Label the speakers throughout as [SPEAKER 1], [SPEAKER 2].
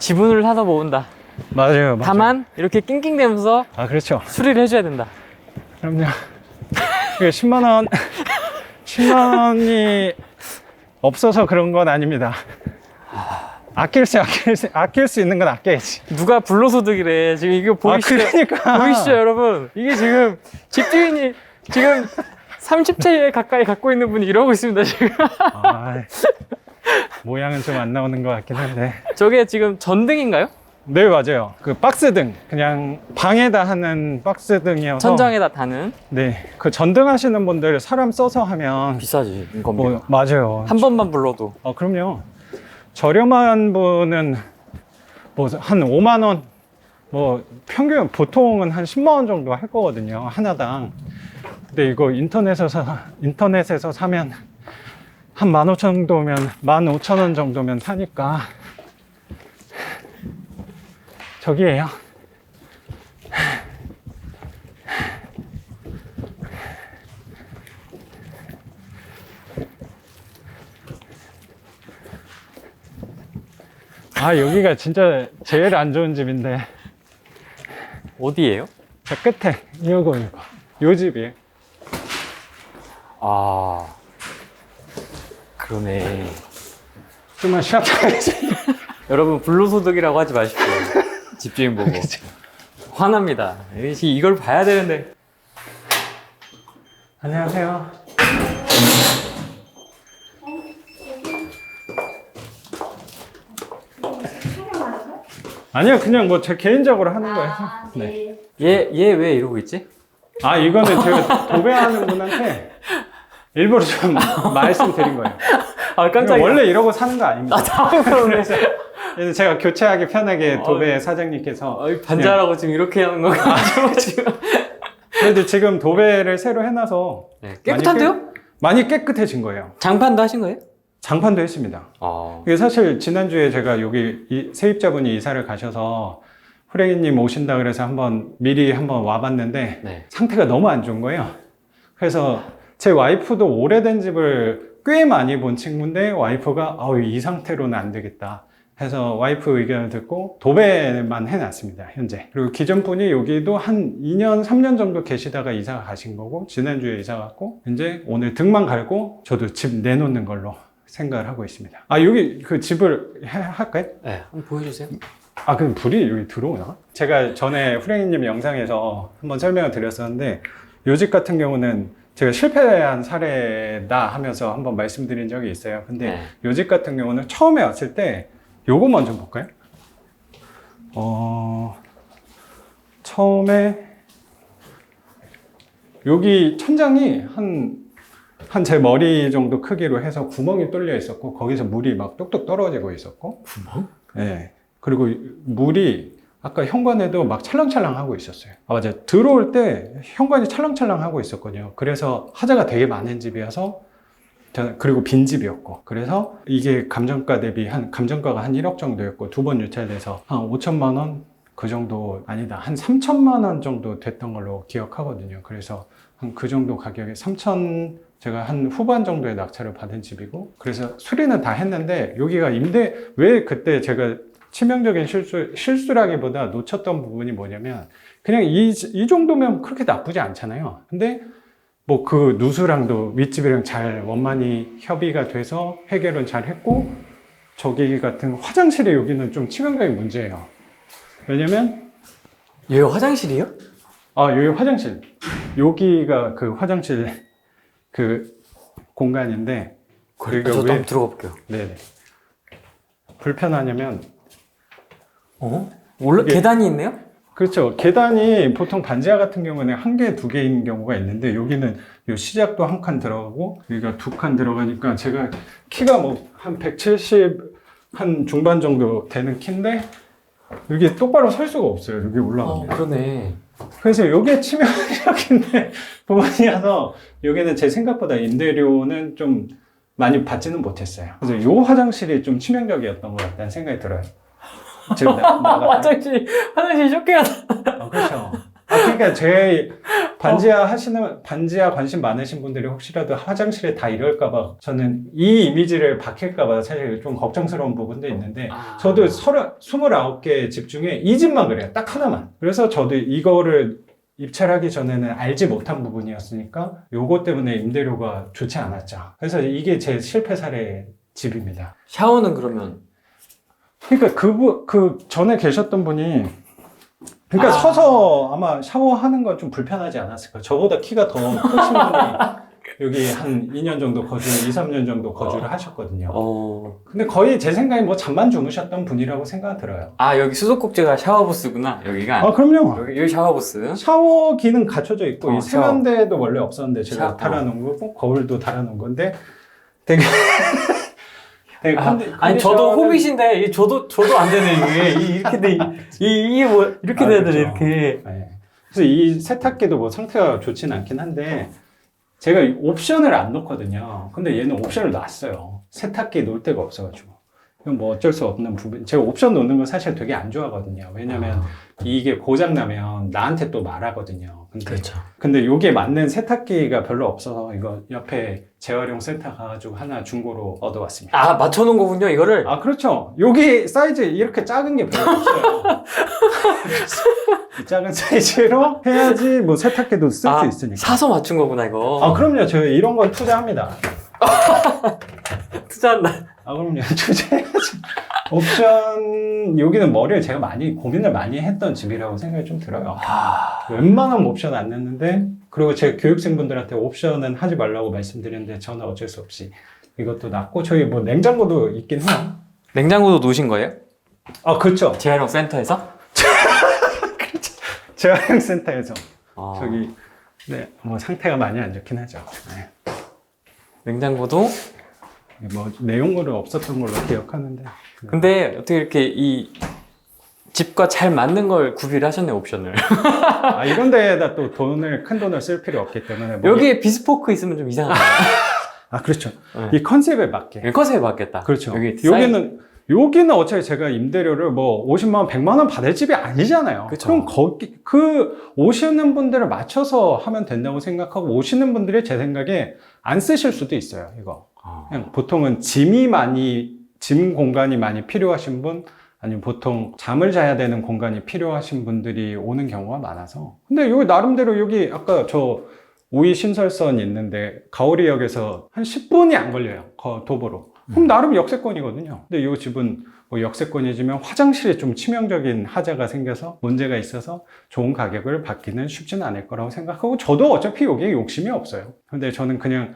[SPEAKER 1] 지분을 사서 모은다.
[SPEAKER 2] 맞아요.
[SPEAKER 1] 다만 이렇게 낑낑대면서
[SPEAKER 2] 아, 그렇죠.
[SPEAKER 1] 수리를 해줘야 된다.
[SPEAKER 2] 그럼요. 이게 10만 원, 10만 원이 없어서 그런 건 아닙니다. 아낄 수 있는 건 아껴야지.
[SPEAKER 1] 누가 불로소득이래. 지금 이거 보이시죠?
[SPEAKER 2] 그러니까.
[SPEAKER 1] 보이시죠, 여러분? 이게 지금 집주인이 지금 30채 가까이 갖고 있는 분이 이러고 있습니다, 지금.
[SPEAKER 2] 아, 모양은 좀 안 나오는 것 같긴 한데.
[SPEAKER 1] 저게 지금 전등인가요?
[SPEAKER 2] 네, 맞아요. 그 박스등, 그냥 방에다 하는 박스등이어서.
[SPEAKER 1] 천장에다 다는.
[SPEAKER 2] 네, 그 전등하시는 분들 사람 써서 하면
[SPEAKER 1] 비싸지, 인건비.
[SPEAKER 2] 뭐, 맞아요.
[SPEAKER 1] 한 번만 불러도.
[SPEAKER 2] 그럼요. 저렴한 분은 뭐 한 5만 원, 뭐 평균 보통은 한 10만 원 정도 할 거거든요, 하나당. 근데 이거 인터넷에서 사면 한 15,000원 정도면, 15,000원 정도면 사니까 저기예요. 아, 여기가 진짜 제일 안 좋은 집인데.
[SPEAKER 1] 어디예요?
[SPEAKER 2] 저 끝에 이거 요 집이에요.
[SPEAKER 1] 아, 그러네.
[SPEAKER 2] 좀만 쉬었다가지.
[SPEAKER 1] 여러분, 불로소득이라고 하지 마십시오. 집주인 보고. 화납니다. 이걸 봐야 되는데.
[SPEAKER 2] 안녕하세요. 아니요, 그냥 뭐 제 개인적으로 하는 거예요. 네.
[SPEAKER 1] 얘 왜 이러고 있지?
[SPEAKER 2] 아, 이거는 제가 도배하는 분한테 일부러 좀 말씀드린 거예요.
[SPEAKER 1] 아, 깜짝이야.
[SPEAKER 2] 원래 이러고 사는 거 아닙니다.
[SPEAKER 1] 그러네.
[SPEAKER 2] 그래서 제가 교체하기 편하게 도배 사장님께서
[SPEAKER 1] 반자라고 지금 이렇게 하는 건가? 지금.
[SPEAKER 2] 그래도 지금 도배를 새로 해놔서
[SPEAKER 1] 네, 깨끗한데요?
[SPEAKER 2] 많이 깨끗해진 거예요.
[SPEAKER 1] 장판도 하신 거예요?
[SPEAKER 2] 장판도 했습니다. 이게 사실 지난주에 제가 여기 세입자분이 이사를 가셔서 후레기님 오신다 그래서 미리 한번 와봤는데
[SPEAKER 1] 네.
[SPEAKER 2] 상태가 너무 안 좋은 거예요. 그래서 제 와이프도 오래된 집을 꽤 많이 본 친구인데 와이프가 이 상태로는 안 되겠다 해서 와이프 의견을 듣고 도배만 해놨습니다, 현재. 그리고 기존 분이 여기도 한 2년, 3년 정도 계시다가 이사가 가신 거고, 지난주에 이사 갔고, 이제 오늘 등만 갈고 저도 집 내놓는 걸로 생각을 하고 있습니다. 여기 그 집을 할까요?
[SPEAKER 1] 네, 한번 보여주세요.
[SPEAKER 2] 그럼 불이 여기 들어오나? 제가 전에 후랭이님 영상에서 한번 설명을 드렸었는데, 요 집 같은 경우는 제가 실패한 사례다 하면서 한번 말씀드린 적이 있어요. 근데 요 집 같은 경우는 처음에 왔을 때 요거 먼저 볼까요? 처음에 여기 천장이 한 제 머리 정도 크기로 해서 구멍이 뚫려 있었고, 거기서 물이 막 뚝뚝 떨어지고 있었고.
[SPEAKER 1] 구멍?
[SPEAKER 2] 네. 그리고 물이 아까 현관에도 막 찰랑찰랑 하고 있었어요. 맞아요. 들어올 때 현관이 찰랑찰랑 하고 있었거든요. 그래서 하자가 되게 많은 집이어서, 그리고 빈집이었고, 그래서 이게 감정가가 한 1억 정도였고, 2번 유찰돼서 한 5천만 원? 그 정도, 아니다. 한 3천만 원 정도 됐던 걸로 기억하거든요. 그래서 한 그 정도 가격에 제가 한 후반 정도에 낙찰을 받은 집이고, 그래서 수리는 다 했는데, 여기가 왜 그때 제가 치명적인 실수라기보다 놓쳤던 부분이 뭐냐면, 그냥 이 정도면 그렇게 나쁘지 않잖아요. 근데 뭐 그 누수랑도 윗집이랑 잘 원만히 협의가 돼서 해결은 잘 했고, 저기 같은 화장실에 여기는 좀 치명적인 문제예요. 왜냐면
[SPEAKER 1] 얘 화장실이요?
[SPEAKER 2] 여기 화장실. 여기가 그 화장실 그 공간인데,
[SPEAKER 1] 저도 한번 들어가 볼게요.
[SPEAKER 2] 네네. 불편하냐면,
[SPEAKER 1] 계단이 있네요?
[SPEAKER 2] 그렇죠. 계단이 보통 반지하 같은 경우는 1개, 2개인 경우가 있는데, 여기는 요 시작도 1칸 들어가고, 여기가 2칸 들어가니까, 제가 키가 뭐 한 170, 한 중반 정도 되는 키인데, 여기 똑바로 설 수가 없어요. 여기 올라가면.
[SPEAKER 1] 그러네.
[SPEAKER 2] 그래서 여기에 치명적인데 부분이어서, 여기는 제 생각보다 임대료는 좀 많이 받지는 못했어요. 그래서 요 화장실이 좀 치명적이었던 것 같다는 생각이 들어요. 지금
[SPEAKER 1] 화장실 쇼킹하다.
[SPEAKER 2] 그렇죠. 그러니까 제 반지하 관심 많으신 분들이 혹시라도 화장실에 다 이럴까봐 저는 이 이미지를 박힐까봐 사실 좀 걱정스러운 부분도 있는데 저도 29개 집 중에 이 집만 그래요. 딱 하나만. 그래서 저도 이거를 입찰하기 전에는 알지 못한 부분이었으니까 요거 때문에 임대료가 좋지 않았죠. 그래서 이게 제 실패 사례 집입니다.
[SPEAKER 3] 샤워는 그러면
[SPEAKER 2] 그러니까 그 전에 계셨던 분이 그러니까 서서 아마 샤워하는 건 좀 불편하지 않았을까. 저보다 키가 더 크신 분이 여기 한 2년 정도 2, 3년 정도 거주를 하셨거든요. 근데 거의 제 생각에 뭐 잠만 주무셨던 분이라고 생각이 들어요.
[SPEAKER 3] 아, 여기 수도꼭지가 샤워부스구나. 여기가.
[SPEAKER 2] 아, 그럼요.
[SPEAKER 3] 여기 샤워부스.
[SPEAKER 2] 샤워기는 갖춰져 있고, 이
[SPEAKER 3] 샤워.
[SPEAKER 2] 세면대도 원래 없었는데 제가
[SPEAKER 3] 샤워.
[SPEAKER 2] 달아놓은 거고, 거울도 달아놓은 건데, 되게, 되게
[SPEAKER 3] 아니, 저도
[SPEAKER 2] 컨디션은-
[SPEAKER 3] 호빗인데, 저도 안 되네, 이게. 이렇게 돼. 이게 뭐, 이렇게
[SPEAKER 2] 아,
[SPEAKER 3] 돼야
[SPEAKER 2] 그렇죠.
[SPEAKER 3] 되네, 이렇게.
[SPEAKER 2] 네. 그래서 이 세탁기도 뭐 상태가 좋진 않긴 한데, 제가 이 옵션을 안 놓거든요. 근데 얘는 옵션을 놨어요. 세탁기 놓을 데가 없어가지고. 이건 뭐 어쩔 수 없는 부분. 제가 옵션 놓는 거 사실 되게 안 좋아하거든요. 왜냐면 이게 고장나면 나한테 또 말하거든요.
[SPEAKER 3] 그렇죠.
[SPEAKER 2] 근데 요게 맞는 세탁기가 별로 없어서 이거 옆에 재활용 센터 가가지고 하나 중고로 얻어왔습니다.
[SPEAKER 3] 아, 맞춰놓은 거군요, 이거를.
[SPEAKER 2] 아, 그렇죠. 여기 사이즈 이렇게 작은 게 별로 없어요. 이 작은 사이즈로 해야지 뭐 세탁기도 쓸 수 있으니까.
[SPEAKER 3] 사서 맞춘 거구나, 이거.
[SPEAKER 2] 아, 그럼요. 저 이런 건 투자합니다.
[SPEAKER 3] 투자한다.
[SPEAKER 2] 아, 그럼요. 투자해야지. 옵션, 여기는 머리를 제가 고민을 많이 했던 집이라고 생각이 좀 들어요. 웬만하면 옵션 안 냈는데, 그리고 제 교육생분들한테 옵션은 하지 말라고 말씀드렸는데, 저는 어쩔 수 없이 이것도 놨고, 저희 뭐 냉장고도 있긴 해요.
[SPEAKER 3] 냉장고도 놓으신 거예요?
[SPEAKER 2] 아, 그렇죠.
[SPEAKER 3] 재활용 센터에서?
[SPEAKER 2] 재활용센터에서.
[SPEAKER 3] 아.
[SPEAKER 2] 저기, 네, 뭐 상태가 많이 안 좋긴 하죠. 네.
[SPEAKER 3] 냉장고도?
[SPEAKER 2] 뭐 내용물은 없었던 걸로 기억하는데.
[SPEAKER 3] 근데 어떻게 이렇게 이 집과 잘 맞는 걸 구비를 하셨네, 옵션을.
[SPEAKER 2] 아, 이런 데에다 또 큰 돈을 쓸 필요 없기 때문에. 뭐
[SPEAKER 3] 여기에 비스포크 있으면 좀 이상하다.
[SPEAKER 2] 아, 그렇죠.
[SPEAKER 3] 네.
[SPEAKER 2] 이 컨셉에 맞게.
[SPEAKER 3] 컨셉에 맞겠다.
[SPEAKER 2] 그렇죠.
[SPEAKER 3] 여기
[SPEAKER 2] 여기는 어차피 제가 임대료를 뭐 50만 원, 100만 원 받을 집이 아니잖아요.
[SPEAKER 3] 그쵸.
[SPEAKER 2] 그럼 오시는 분들을 맞춰서 하면 된다고 생각하고 오시는 분들이 제 생각에 안 쓰실 수도 있어요, 이거. 그냥 보통은 짐 공간이 많이 필요하신 분, 아니면 보통 잠을 자야 되는 공간이 필요하신 분들이 오는 경우가 많아서. 근데 여기 나름대로 여기 아까 저 오이 신설선 있는데 가오리역에서 한 10분이 안 걸려요. 도보로. 그럼 나름 역세권이거든요. 근데 이 집은 뭐 역세권이지만 화장실에 좀 치명적인 하자가 생겨서 문제가 있어서 좋은 가격을 받기는 쉽지는 않을 거라고 생각하고 저도 어차피 여기에 욕심이 없어요. 근데 저는 그냥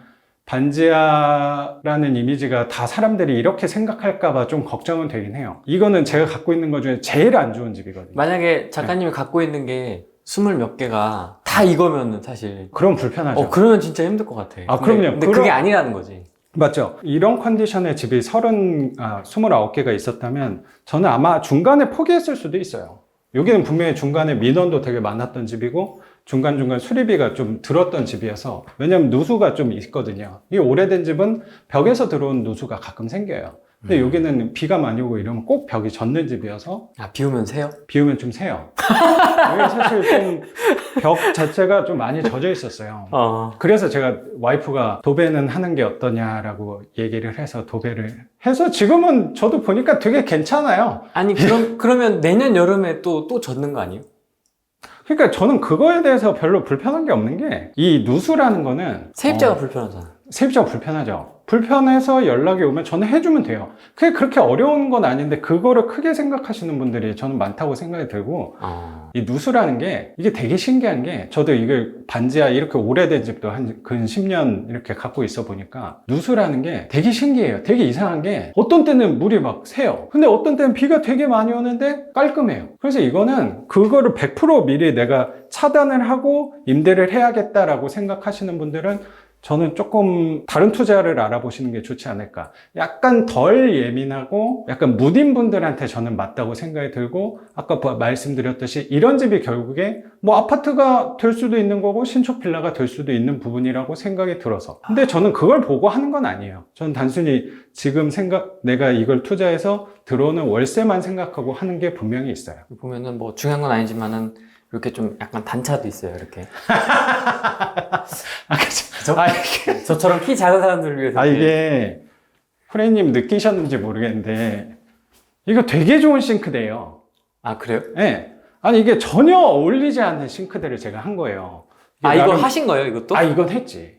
[SPEAKER 2] 반지하라는 이미지가 다 사람들이 이렇게 생각할까봐 좀 걱정은 되긴 해요. 이거는 제가 갖고 있는 것 중에 제일 안 좋은 집이거든요.
[SPEAKER 3] 만약에 작가님이 갖고 있는 게 20몇 개가 다 이거면은 사실.
[SPEAKER 2] 그럼 불편하죠.
[SPEAKER 3] 그러면 진짜 힘들 것 같아.
[SPEAKER 2] 아, 그럼요.
[SPEAKER 3] 근데 그게 아니라는 거지.
[SPEAKER 2] 맞죠. 이런 컨디션의 집이 29개가 있었다면 저는 아마 중간에 포기했을 수도 있어요. 여기는 분명히 중간에 민원도 되게 많았던 집이고 중간중간 수리비가 좀 들었던 집이어서 왜냐면 누수가 좀 있거든요. 이 오래된 집은 벽에서 들어온 누수가 가끔 생겨요. 근데 여기는 비가 많이 오고 이러면 꼭 벽이 젖는 집이어서
[SPEAKER 3] 아, 비 오면 새요?
[SPEAKER 2] 비 오면 좀 새요. 여기 사실 좀 벽 자체가 좀 많이 젖어 있었어요. 그래서 제가 와이프가 도배는 하는 게 어떠냐라고 얘기를 해서 도배를 해서 지금은 저도 보니까 되게 괜찮아요.
[SPEAKER 3] 아니, 그러면 내년 여름에 또 젖는 거 아니에요?
[SPEAKER 2] 그러니까 저는 그거에 대해서 별로 불편한 게 없는 게 이 누수라는 거는
[SPEAKER 3] 세입자가 불편하잖아.
[SPEAKER 2] 세입자가 불편하죠. 불편해서 연락이 오면 저는 해주면 돼요. 그게 그렇게 어려운 건 아닌데 그거를 크게 생각하시는 분들이 저는 많다고 생각이 들고 이 누수라는 게 이게 되게 신기한 게 저도 이걸 반지하 이렇게 오래된 집도 한 근 10년 이렇게 갖고 있어 보니까 누수라는 게 되게 신기해요. 되게 이상한 게 어떤 때는 물이 막 새요. 근데 어떤 때는 비가 되게 많이 오는데 깔끔해요. 그래서 이거는 그거를 100% 미리 내가 차단을 하고 임대를 해야겠다라고 생각하시는 분들은 저는 조금 다른 투자를 알아보시는 게 좋지 않을까. 약간 덜 예민하고 약간 무딘 분들한테 저는 맞다고 생각이 들고 아까 말씀드렸듯이 이런 집이 결국에 뭐 아파트가 될 수도 있는 거고 신축 빌라가 될 수도 있는 부분이라고 생각이 들어서. 근데 저는 그걸 보고 하는 건 아니에요. 저는 단순히 지금 내가 이걸 투자해서 들어오는 월세만 생각하고 하는 게 분명히 있어요.
[SPEAKER 3] 보면은 뭐 중요한 건 아니지만은 이렇게 좀 약간 단차도 있어요, 이렇게.
[SPEAKER 2] 그죠? 이게,
[SPEAKER 3] 저처럼 키 작은 사람들을 위해서.
[SPEAKER 2] 이게 프레님 느끼셨는지 모르겠는데 이거 되게 좋은 싱크대예요.
[SPEAKER 3] 아, 그래요?
[SPEAKER 2] 네. 아니 이게 전혀 어울리지 않는 싱크대를 제가 한 거예요. 이게
[SPEAKER 3] 아, 이거
[SPEAKER 2] 나름-
[SPEAKER 3] 하신 거예요, 이것도?
[SPEAKER 2] 이건 했지.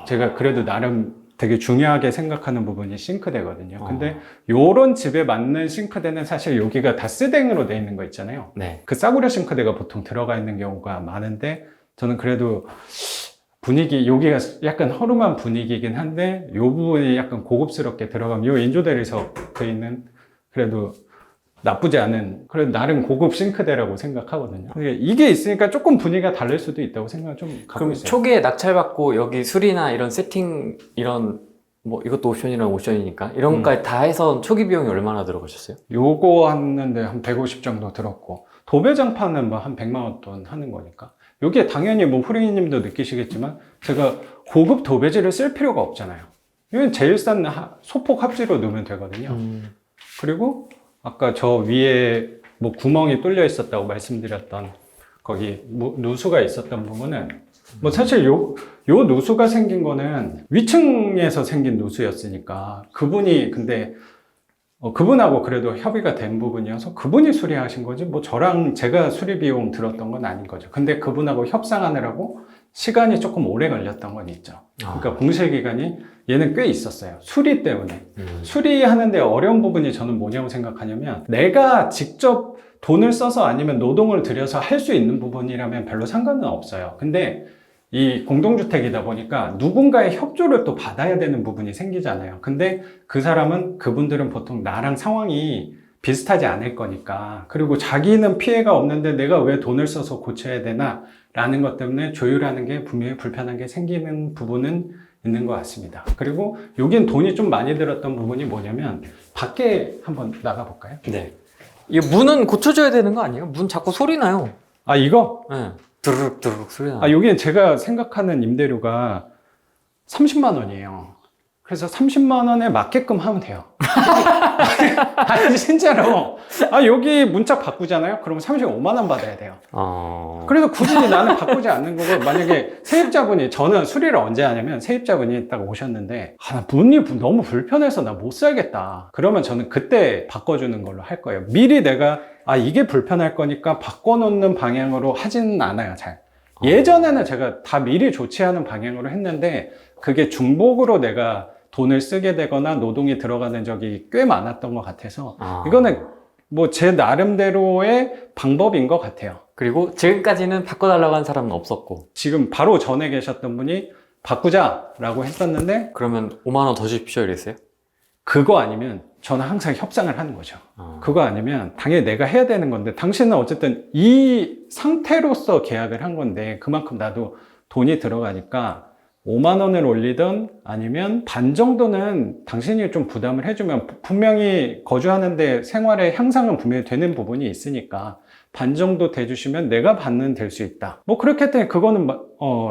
[SPEAKER 2] 제가 그래도 나름 되게 중요하게 생각하는 부분이 싱크대거든요. 근데 요런 집에 맞는 싱크대는 사실 여기가 다 스댕으로 돼 있는 거 있잖아요.
[SPEAKER 3] 네.
[SPEAKER 2] 그 싸구려 싱크대가 보통 들어가 있는 경우가 많은데 저는 그래도 분위기, 여기가 약간 허름한 분위기이긴 한데 요 부분이 약간 고급스럽게 들어가면 요 인조대리석 돼 있는 그래도 나쁘지 않은 그래도 나름 고급 싱크대라고 생각하거든요. 근데 이게 있으니까 조금 분위기가 다를 수도 있다고 생각을 좀 갖고
[SPEAKER 3] 그럼
[SPEAKER 2] 있어요.
[SPEAKER 3] 초기에 낙찰받고 여기 수리나 이런 세팅, 이런, 뭐 이것도 옵션이랑 옵션이니까 이런 것까지 다 해서 초기 비용이 얼마나 들어가셨어요?
[SPEAKER 2] 요거 하는데 한 150 정도 들었고 도배장판은 뭐 한 100만 원 돈 하는 거니까 여기에 당연히 뭐 후리님도 느끼시겠지만 제가 고급 도배지를 쓸 필요가 없잖아요. 이건 제일 싼 소폭 합지로 넣으면 되거든요. 그리고 아까 저 위에 뭐 구멍이 뚫려 있었다고 말씀드렸던 거기 누수가 있었던 부분은 뭐 사실 요 누수가 생긴 거는 위층에서 생긴 누수였으니까 그분이 근데 그분하고 그래도 협의가 된 부분이어서 그분이 수리하신 거지 뭐 저랑 제가 수리 비용 들었던 건 아닌 거죠. 근데 그분하고 협상하느라고 시간이 조금 오래 걸렸던 건 있죠. 그러니까 공실 기간이 얘는 꽤 있었어요. 수리 때문에. 수리하는데 어려운 부분이 저는 뭐냐고 생각하냐면 내가 직접 돈을 써서 아니면 노동을 들여서 할 수 있는 부분이라면 별로 상관은 없어요. 근데 이 공동주택이다 보니까 누군가의 협조를 또 받아야 되는 부분이 생기잖아요. 근데 그분들은 보통 나랑 상황이 비슷하지 않을 거니까 그리고 자기는 피해가 없는데 내가 왜 돈을 써서 고쳐야 되나 라는 것 때문에 조율하는 게 분명히 불편한 게 생기는 부분은 있는 것 같습니다. 그리고 여긴 돈이 좀 많이 들었던 부분이 뭐냐면 밖에 한번 나가볼까요?
[SPEAKER 3] 네. 이 문은 고쳐줘야 되는 거 아니에요? 문 자꾸 소리 나요.
[SPEAKER 2] 이거?
[SPEAKER 3] 네. 드르륵 드르륵 소리 나요.
[SPEAKER 2] 여기는 제가 생각하는 임대료가 30만 원이에요. 그래서 30만 원에 맞게끔 하면 돼요. 아니, 진짜로. 여기 문짝 바꾸잖아요? 그럼 35만 원 받아야 돼요. 그래서 굳이 나는 바꾸지 않는 거고, 만약에 세입자분이, 저는 수리를 언제 하냐면, 세입자분이 딱 오셨는데, 문이 너무 불편해서 나 못 살겠다. 그러면 저는 그때 바꿔주는 걸로 할 거예요. 미리 내가, 이게 불편할 거니까 바꿔놓는 방향으로 하지는 않아요, 잘. 예전에는 제가 다 미리 조치하는 방향으로 했는데, 그게 중복으로 내가 돈을 쓰게 되거나 노동이 들어가는 적이 꽤 많았던 것 같아서 이거는 뭐 제 나름대로의 방법인 것 같아요.
[SPEAKER 3] 그리고 지금까지는 바꿔달라고 한 사람은 없었고
[SPEAKER 2] 지금 바로 전에 계셨던 분이 바꾸자라고 했었는데
[SPEAKER 3] 그러면 5만 원 더 주십시오 이랬어요?
[SPEAKER 2] 그거 아니면 저는 항상 협상을 하는 거죠. 그거 아니면 당연히 내가 해야 되는 건데 당신은 어쨌든 이 상태로서 계약을 한 건데 그만큼 나도 돈이 들어가니까 5만 원을 올리든 아니면 반 정도는 당신이 좀 부담을 해주면 분명히 거주하는데 생활의 향상은 분명히 되는 부분이 있으니까 반 정도 대주시면 내가 받는 될 수 있다. 뭐 그렇게 했더니 그거는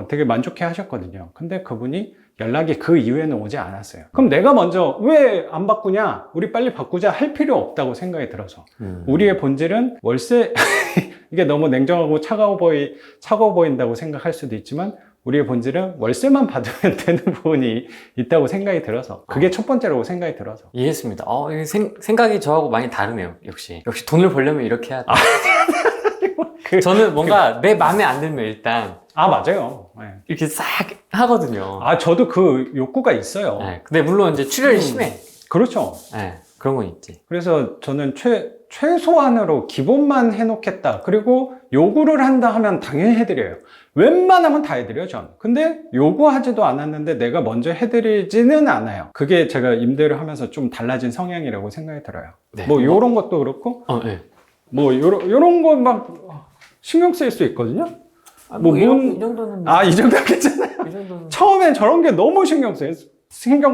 [SPEAKER 2] 되게 만족해 하셨거든요. 근데 그분이 연락이 그 이후에는 오지 않았어요. 그럼 내가 먼저 왜 안 바꾸냐? 우리 빨리 바꾸자 할 필요 없다고 생각이 들어서 우리의 본질은 월세 이게 너무 냉정하고 차가워 보인다고 생각할 수도 있지만 우리의 본질은 월세만 받으면 되는 부분이 있다고 생각이 들어서 그게 첫 번째라고 생각이 들어서
[SPEAKER 3] 이해했습니다. 이게 생각이 저하고 많이 다르네요. 역시 돈을 벌려면 이렇게 해야 돼. 저는 뭔가 내 마음에 안 들면 일단
[SPEAKER 2] 맞아요. 네.
[SPEAKER 3] 이렇게 싹 하거든요.
[SPEAKER 2] 저도 그 욕구가 있어요.
[SPEAKER 3] 네. 근데 물론 이제 출혈이 심해.
[SPEAKER 2] 그렇죠.
[SPEAKER 3] 네. 그런 건 있지.
[SPEAKER 2] 그래서 저는 최소한으로 기본만 해놓겠다. 그리고 요구를 한다 하면 당연히 해드려요. 웬만하면 다 해드려요, 전. 근데 요구하지도 않았는데 내가 먼저 해드리지는 않아요. 그게 제가 임대를 하면서 좀 달라진 성향이라고 생각이 들어요.
[SPEAKER 3] 네.
[SPEAKER 2] 뭐 요런 것도 그렇고,
[SPEAKER 3] 네.
[SPEAKER 2] 뭐 요런 거 막 신경 쓰일 수 있거든요.
[SPEAKER 3] 이 정도는
[SPEAKER 2] 이 정도 괜찮아요.
[SPEAKER 3] 이 정도는
[SPEAKER 2] 처음엔 저런 게 너무 신경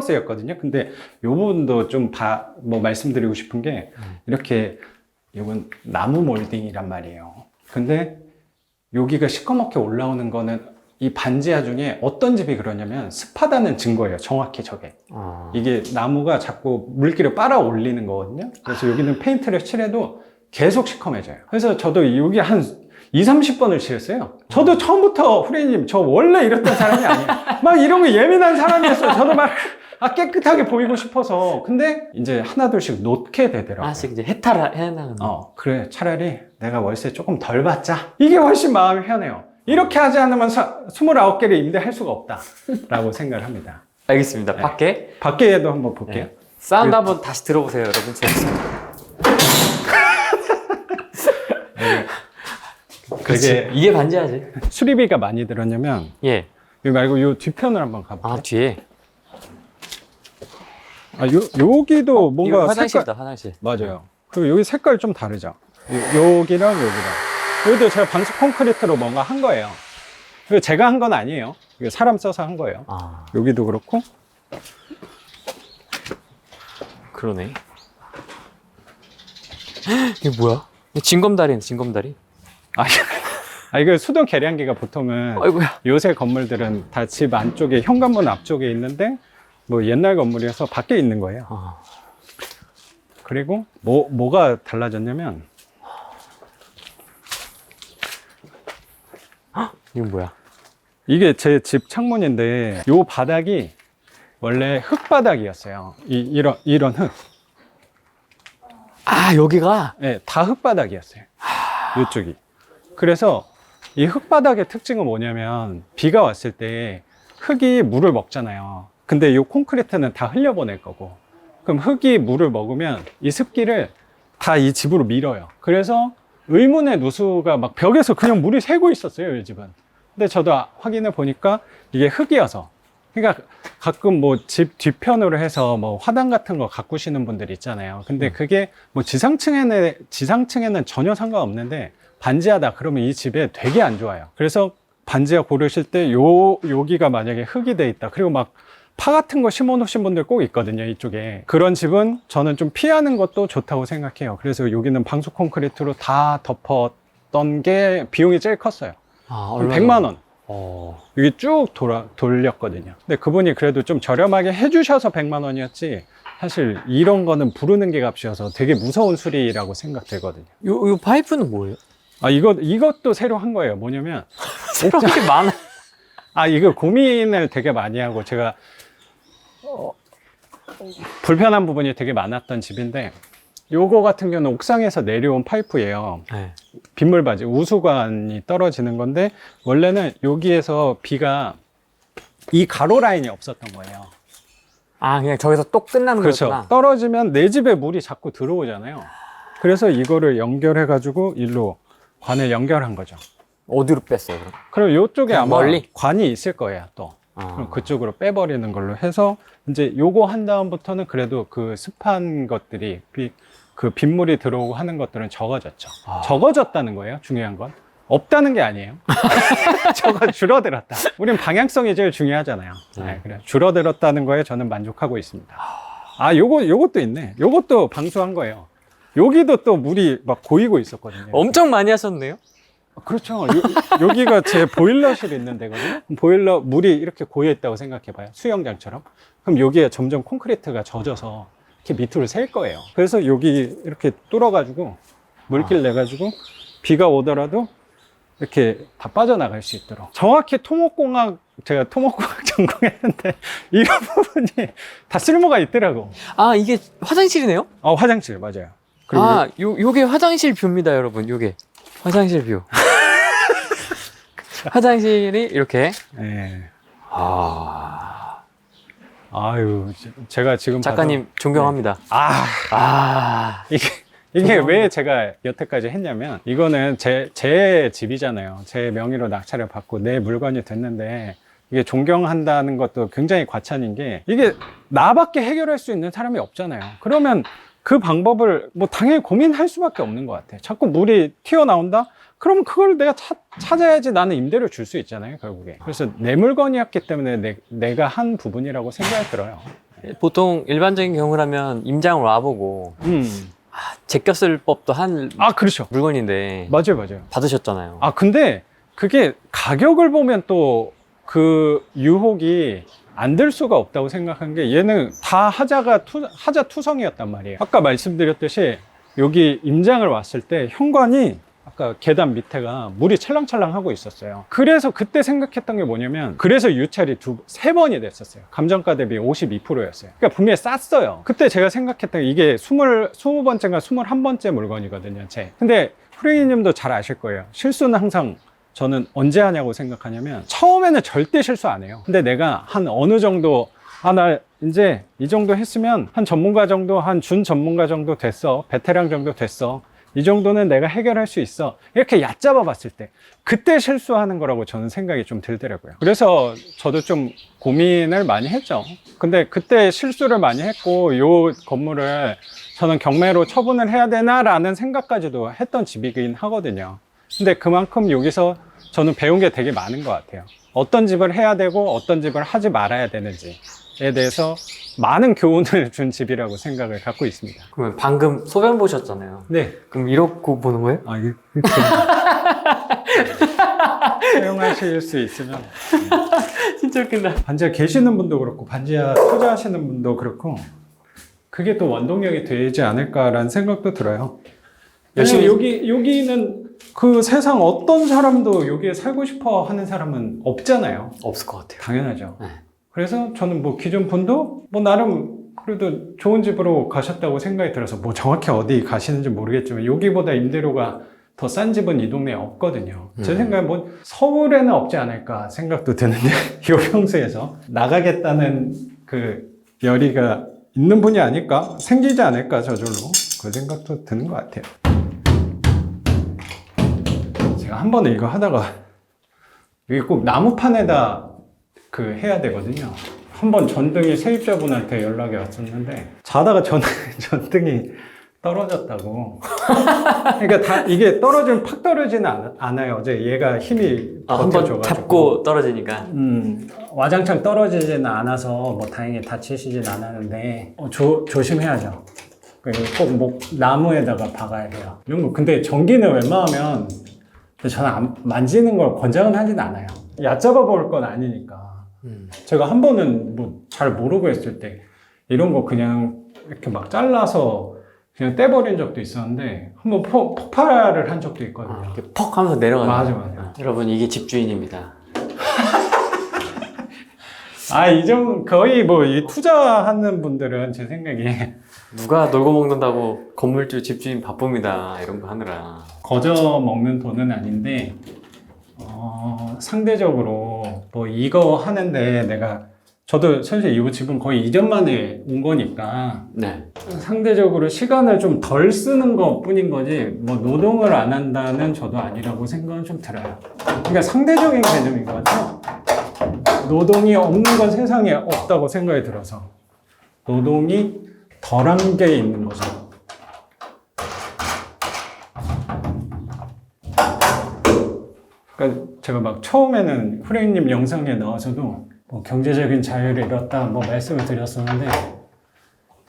[SPEAKER 2] 쓰였거든요. 근데 요 부분도 좀 말씀드리고 싶은 게 이렇게 이건 나무 몰딩이란 말이에요. 근데 여기가 시커멓게 올라오는 거는 이 반지하 중에 어떤 집이 그러냐면 습하다는 증거예요. 정확히 저게. 이게 나무가 자꾸 물기를 빨아 올리는 거거든요. 그래서 여기는 페인트를 칠해도 계속 시커매져요. 그래서 저도 여기 한 2, 30번을 칠했어요. 저도 처음부터 후레이님 저 원래 이랬던 사람이 아니에요. 막 이런 거 예민한 사람이었어요. 저도 막 깨끗하게 보이고 싶어서. 근데 이제 하나둘씩 놓게 되더라고요.
[SPEAKER 3] 하나씩 이제 해탈을 해나가는.
[SPEAKER 2] 그래 차라리 내가 월세 조금 덜 받자. 이게 훨씬 마음이 편해요. 이렇게 하지 않으면 29개를 임대할 수가 없다 라고 생각을 합니다.
[SPEAKER 3] 알겠습니다.
[SPEAKER 2] 네. 밖에도 한번 볼게요.
[SPEAKER 3] 네. 사운드 한번 다시 들어보세요, 여러분. 그렇지. 이게 반지하지.
[SPEAKER 2] 수리비가 많이 들었냐면
[SPEAKER 3] 예.
[SPEAKER 2] 이거 말고 이 뒤편을 한번 가볼게요.
[SPEAKER 3] 뒤에.
[SPEAKER 2] 여기도 뭔가
[SPEAKER 3] 이거 화장실이다,
[SPEAKER 2] 색깔...
[SPEAKER 3] 화장실.
[SPEAKER 2] 맞아요. 그리고 여기 색깔 좀 다르죠. 여기랑 여기랑. 여기도 제가 방수 콘크리트로 뭔가 한 거예요. 그리고 제가 한 건 아니에요. 이거 사람 써서 한 거예요. 여기도 그렇고.
[SPEAKER 3] 그러네. 이게 뭐야? 징검다리네, 징검다리.
[SPEAKER 2] 이거 수동 계량기가 보통은
[SPEAKER 3] 아이고야.
[SPEAKER 2] 요새 건물들은 다 집 안쪽에 현관문 앞쪽에 있는데 뭐 옛날 건물이어서 밖에 있는 거예요. 그리고 뭐가 달라졌냐면
[SPEAKER 3] 이건 뭐야?
[SPEAKER 2] 이게 제 집 창문인데 요 바닥이 원래 흙바닥이었어요. 이런 흙.
[SPEAKER 3] 여기가?
[SPEAKER 2] 네, 다 흙바닥이었어요. 이쪽이. 그래서 이 흙바닥의 특징은 뭐냐면 비가 왔을 때 흙이 물을 먹잖아요. 근데 이 콘크리트는 다 흘려보낼 거고, 그럼 흙이 물을 먹으면 이 습기를 다 이 집으로 밀어요. 그래서 의문의 누수가 막 벽에서 그냥 물이 새고 있었어요, 이 집은. 근데 저도 확인해 보니까 이게 흙이어서. 그러니까 가끔 뭐 집 뒤편으로 해서 뭐 화단 같은 거 가꾸시는 분들 있잖아요. 근데 그게 뭐 지상층에는 전혀 상관없는데 반지하다 그러면 이 집에 되게 안 좋아요. 그래서 반지하 고르실 때 여기가 만약에 흙이 돼 있다. 그리고 막 파 같은 거 심어 놓으신 분들 꼭 있거든요, 이쪽에. 그런 집은 저는 좀 피하는 것도 좋다고 생각해요. 그래서 여기는 방수 콘크리트로 다 덮었던 게 비용이 제일 컸어요. 100만 원. 여기 쭉 돌렸거든요. 근데 그분이 그래도 좀 저렴하게 해주셔서 100만 원이었지, 사실 이런 거는 부르는 게 값이어서 되게 무서운 수리라고 생각되거든요.
[SPEAKER 3] 요 파이프는 뭐예요?
[SPEAKER 2] 이것도 새로 한 거예요. 뭐냐면
[SPEAKER 3] 새로 한 게 많아.
[SPEAKER 2] 이거 고민을 되게 많이 하고 제가 불편한 부분이 되게 많았던 집인데, 요거 같은 경우는 옥상에서 내려온 파이프예요.
[SPEAKER 3] 네.
[SPEAKER 2] 빗물바지, 우수관이 떨어지는 건데, 원래는 여기에서 비가 이 가로 라인이 없었던 거예요.
[SPEAKER 3] 그냥 저기서 또 끝나는
[SPEAKER 2] 그렇죠.
[SPEAKER 3] 거구나.
[SPEAKER 2] 떨어지면 내 집에 물이 자꾸 들어오잖아요. 그래서 이거를 연결해가지고 일로 관을 연결한 거죠.
[SPEAKER 3] 어디로 뺐어요, 그럼?
[SPEAKER 2] 그리고 이쪽에 아마
[SPEAKER 3] 멀리?
[SPEAKER 2] 관이 있을 거예요, 또. 그럼 그쪽으로 빼버리는 걸로 해서, 이제 요거 한 다음부터는 그래도 그 습한 것들이, 그 빗물이 들어오고 하는 것들은 적어졌죠. 적어졌다는 거예요, 중요한 건. 없다는 게 아니에요. 줄어들었다. 우린 방향성이 제일 중요하잖아요. 네, 그래. 줄어들었다는 거에 저는 만족하고 있습니다. 요것도 있네. 요것도 방수한 거예요. 여기도 또 물이 막 고이고 있었거든요.
[SPEAKER 3] 엄청 많이 하셨네요?
[SPEAKER 2] 그렇죠. 여기가 제 보일러실이 있는 데거든요. 보일러 물이 이렇게 고여 있다고 생각해봐요. 수영장처럼. 그럼 여기에 점점 콘크리트가 젖어서 이렇게 밑으로 셀 거예요. 그래서 여기 이렇게 뚫어가지고 물길 내가지고 비가 오더라도 이렇게 다 빠져나갈 수 있도록. 정확히 제가 토목공학 전공했는데 이런 부분이 다 쓸모가 있더라고.
[SPEAKER 3] 이게 화장실이네요?
[SPEAKER 2] 화장실, 맞아요. 그리고
[SPEAKER 3] 요게 화장실 뷰입니다, 여러분. 요게 화장실 뷰. 화장실이 이렇게.
[SPEAKER 2] 네. 제가 지금
[SPEAKER 3] 작가님 존경합니다.
[SPEAKER 2] 이게 왜 제가 여태까지 했냐면, 이거는 제 집이잖아요. 제 명의로 낙찰을 받고 내 물건이 됐는데, 이게 존경한다는 것도 굉장히 과찬인 게, 이게 나밖에 해결할 수 있는 사람이 없잖아요. 그러면 그 방법을 뭐 당연히 고민할 수밖에 없는 것 같아요. 자꾸 물이 튀어나온다? 그러면 그걸 내가 찾아야지 나는 임대료 줄 수 있잖아요, 결국에. 그래서 내 물건이었기 때문에 내가 한 부분이라고 생각이 들어요.
[SPEAKER 3] 보통 일반적인 경우라면 임장을 와보고 제꼈을 법도 한
[SPEAKER 2] 그렇죠.
[SPEAKER 3] 물건인데
[SPEAKER 2] 맞아요.
[SPEAKER 3] 받으셨잖아요.
[SPEAKER 2] 근데 그게 가격을 보면 또 그 유혹이 안 될 수가 없다고 생각한 게, 얘는 다 하자 투성이었단 말이에요. 아까 말씀드렸듯이 여기 임장을 왔을 때 현관이 아까 계단 밑에가 물이 찰랑찰랑하고 있었어요. 그래서 그때 생각했던 게 뭐냐면 그래서 유찰이 세 번이 됐었어요. 감정가 대비 52%였어요. 그러니까 분명히 쌌어요. 그때 제가 생각했던 게 이게 20번째인가 21번째 물건이거든요. 근데 프레이님도 잘 아실 거예요. 실수는 항상 저는 언제 하냐고 생각하냐면 처음에는 절대 실수 안 해요. 근데 내가 한 어느 정도 나 이제 이 정도 했으면 한 전문가 정도, 한 준 전문가 정도 됐어. 베테랑 정도 됐어. 이 정도는 내가 해결할 수 있어. 이렇게 얕잡아 봤을 때 그때 실수하는 거라고 저는 생각이 좀 들더라고요. 그래서 저도 좀 고민을 많이 했죠. 근데 그때 실수를 많이 했고 요 건물을 저는 경매로 처분을 해야 되나라는 생각까지도 했던 집이긴 하거든요. 근데 그만큼 여기서 저는 배운 게 되게 많은 것 같아요. 어떤 집을 해야 되고 어떤 집을 하지 말아야 되는지에 대해서 많은 교훈을 준 집이라고 생각을 갖고 있습니다.
[SPEAKER 3] 그러면 방금 소변 보셨잖아요.
[SPEAKER 2] 네.
[SPEAKER 3] 그럼 이러고 보는 거예요?
[SPEAKER 2] 이렇게 사용하실 수 있으면.
[SPEAKER 3] 진짜 웃긴다.
[SPEAKER 2] 반지하 계시는 분도 그렇고 반지하 투자하시는 분도 그렇고 그게 또 원동력이 되지 않을까라는 생각도 들어요.
[SPEAKER 3] 열심히
[SPEAKER 2] 여기는 그 세상 어떤 사람도 여기에 살고 싶어 하는 사람은 없잖아요.
[SPEAKER 3] 없을 것 같아요.
[SPEAKER 2] 당연하죠.
[SPEAKER 3] 네.
[SPEAKER 2] 그래서 저는 뭐 기존 분도 뭐 나름 그래도 좋은 집으로 가셨다고 생각이 들어서 뭐 정확히 어디 가시는지 모르겠지만 여기보다 임대료가 더 싼 집은 이 동네에 없거든요. 제 생각엔 뭐 서울에는 없지 않을까 생각도 드는데 요 평수에서 나가겠다는 그 열의가 있는 분이 아닐까? 생기지 않을까 저절로 그 생각도 드는 것 같아요. 제가 한 번에 이거 하다가 이게 꼭 나무판에다 해야 되거든요. 한 번 전등이 세입자분한테 연락이 왔었는데 자다가 전등이 떨어졌다고. 그러니까 이게 떨어지면 팍 떨어지는 않아요. 어제 얘가 힘이
[SPEAKER 3] 한번
[SPEAKER 2] 버텨줘가지고.
[SPEAKER 3] 잡고 떨어지니까.
[SPEAKER 2] 와장창 떨어지지는 않아서 뭐 다행히 다치시진 않았는데 조심해야죠. 꼭 뭐 나무에다가 박아야 돼요. 이런 거 근데 전기는 웬만하면 저는 만지는 걸 권장은 하진 않아요. 얕잡아 볼 건 아니니까. 제가 한 번은 뭐 잘 모르고 했을 때 이런 거 그냥 이렇게 막 잘라서 그냥 떼버린 적도 있었는데 한번 폭발을 한 적도 있거든요.
[SPEAKER 3] 이렇게 퍽 하면서 내려가는.
[SPEAKER 2] 맞아.
[SPEAKER 3] 여러분 이게 집주인입니다.
[SPEAKER 2] 거의 뭐 이 투자하는 분들은 제 생각에
[SPEAKER 3] 누가 놀고 먹는다고 건물주 집주인 바쁩니다. 이런 거 하느라.
[SPEAKER 2] 거저 먹는 돈은 아닌데 상대적으로 뭐 이거 하는데 저도 사실 이 집은 거의 이전 만에 온 거니까
[SPEAKER 3] 네.
[SPEAKER 2] 상대적으로 시간을 좀 덜 쓰는 것 뿐인 거지 뭐 노동을 안 한다는 저도 아니라고 생각은 좀 들어요. 그러니까 상대적인 개념인 것 같아요. 노동이 없는 건 세상에 없다고 생각이 들어서 노동이 덜한 게 있는 거죠. 그러니까 제가 막 처음에는 후레이님 영상에 나와서도 뭐 경제적인 자유를 잃었다 뭐 말씀을 드렸었는데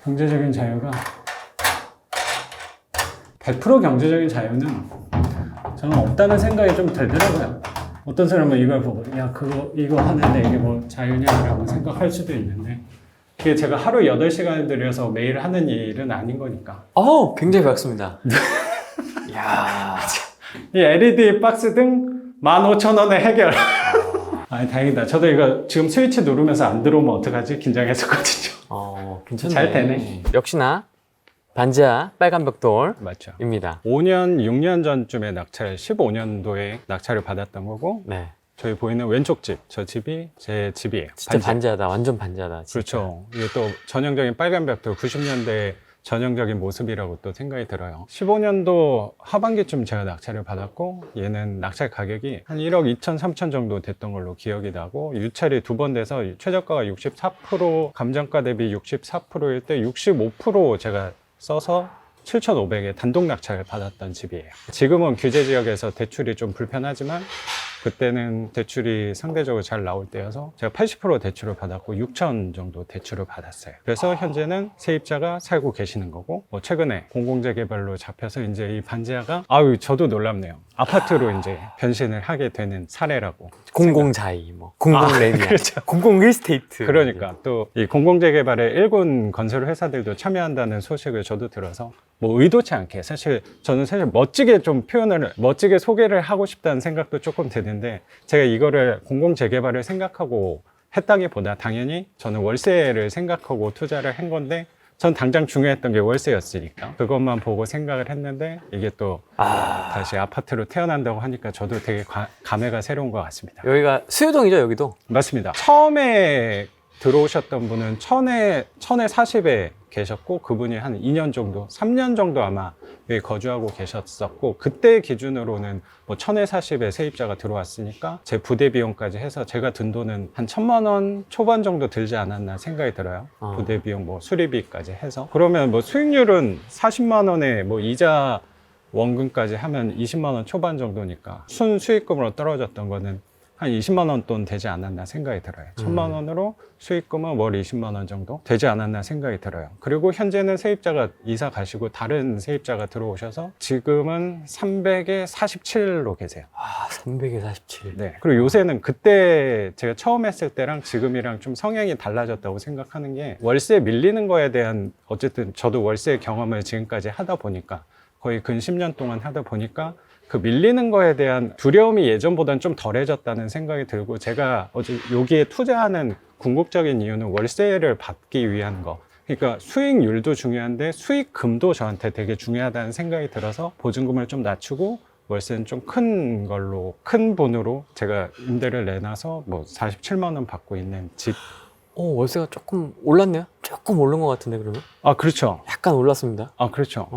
[SPEAKER 2] 경제적인 자유가 100% 경제적인 자유는 저는 없다는 생각이 좀 들더라고요. 어떤 사람은 이걸 보고 이거 하는데 이게 뭐 자유냐라고 생각할 수도 있는데 그게 제가 하루 8시간을 들여서 매일 하는 일은 아닌 거니까.
[SPEAKER 3] 굉장히 밝습니다. 이야.
[SPEAKER 2] 이 LED 박스 등 15,000원에 해결. 다행이다. 저도 이거 지금 스위치 누르면서 안 들어오면 어떡하지? 긴장했었거든요.
[SPEAKER 3] 괜찮네.
[SPEAKER 2] 잘 되네.
[SPEAKER 3] 역시나 반지하 빨간 벽돌입니다.
[SPEAKER 2] 맞죠. 5년, 6년 전쯤에 15년도에 낙찰을 받았던 거고
[SPEAKER 3] 네.
[SPEAKER 2] 저희 보이는 왼쪽 집, 저 집이 제 집이에요.
[SPEAKER 3] 진짜 반지하다. 완전 반지하다. 진짜.
[SPEAKER 2] 그렇죠. 이게 또 전형적인 빨간 벽돌 90년대 전형적인 모습이라고 또 생각이 들어요. 15년도 하반기쯤 제가 낙찰을 받았고 얘는 낙찰 가격이 한 1억 2천 3천 정도 됐던 걸로 기억이 나고 유찰이 2번 돼서 최저가가 64% 감정가 대비 64%일 때 65% 제가 써서 7,500에 단독 낙찰을 받았던 집이에요. 지금은 규제 지역에서 대출이 좀 불편하지만 그때는 대출이 상대적으로 잘 나올 때여서 제가 80% 대출을 받았고 6천 정도 대출을 받았어요. 그래서 현재는 세입자가 살고 계시는 거고 뭐 최근에 공공재개발로 잡혀서 이제 이 반지하가 저도 놀랍네요. 아파트로 이제 변신을 하게 되는 사례라고.
[SPEAKER 3] 공공자이, 뭐 공공레미아,
[SPEAKER 2] 그렇죠.
[SPEAKER 3] 공공일스테이트.
[SPEAKER 2] 그러니까 또 이 공공재개발에 일군 건설 회사들도 참여한다는 소식을 저도 들어서 뭐 의도치 않게 사실 저는 사실 멋지게 좀 멋지게 소개를 하고 싶다는 생각도 조금 드는데 제가 이거를 공공재개발을 생각하고 했다기보다 당연히 저는 월세를 생각하고 투자를 한 건데 전 당장 중요했던 게 월세였으니까 그것만 보고 생각을 했는데 이게 또 다시 아파트로 태어난다고 하니까 저도 되게 감회가 새로운 것 같습니다.
[SPEAKER 3] 여기가 수유동이죠, 여기도?
[SPEAKER 2] 맞습니다. 처음에 들어오셨던 분은 천에 40에 계셨고 그분이 한 2년 정도, 3년 정도 아마 여기 거주하고 계셨었고 그때 기준으로는 뭐 천에 40에 세입자가 들어왔으니까 제 부대 비용까지 해서 제가 든 돈은 한 1,000만 원 초반 정도 들지 않았나 생각이 들어요. 부대 비용 뭐 수리비까지 해서 그러면 뭐 수익률은 40만 원에 뭐 이자 원금까지 하면 20만 원 초반 정도니까 순 수익금으로 떨어졌던 거는 한 20만 원 돈 되지 않았나 생각이 들어요. 1,000만 원으로 수익금은 월 20만 원 정도 되지 않았나 생각이 들어요. 그리고 현재는 세입자가 이사 가시고 다른 세입자가 들어오셔서 지금은 300에 47로 계세요.
[SPEAKER 3] 300에 47.
[SPEAKER 2] 네. 그리고 요새는 그때 제가 처음 했을 때랑 지금이랑 좀 성향이 달라졌다고 생각하는 게 월세 밀리는 거에 대한 어쨌든 저도 월세 경험을 지금까지 하다 보니까 거의 근 10년 동안 하다 보니까 그 밀리는 거에 대한 두려움이 예전보다는 좀 덜해졌다는 생각이 들고 제가 어제 여기에 투자하는 궁극적인 이유는 월세를 받기 위한 거. 그러니까 수익률도 중요한데 수익금도 저한테 되게 중요하다는 생각이 들어서 보증금을 좀 낮추고 월세는 좀 큰 걸로 큰 돈으로 제가 임대를 내놔서 뭐 47만 원 받고 있는 집.
[SPEAKER 3] 월세가 조금 올랐네요? 조금 오른 것 같은데, 그러면?
[SPEAKER 2] 아, 그렇죠.
[SPEAKER 3] 약간 올랐습니다.
[SPEAKER 2] 아, 그렇죠.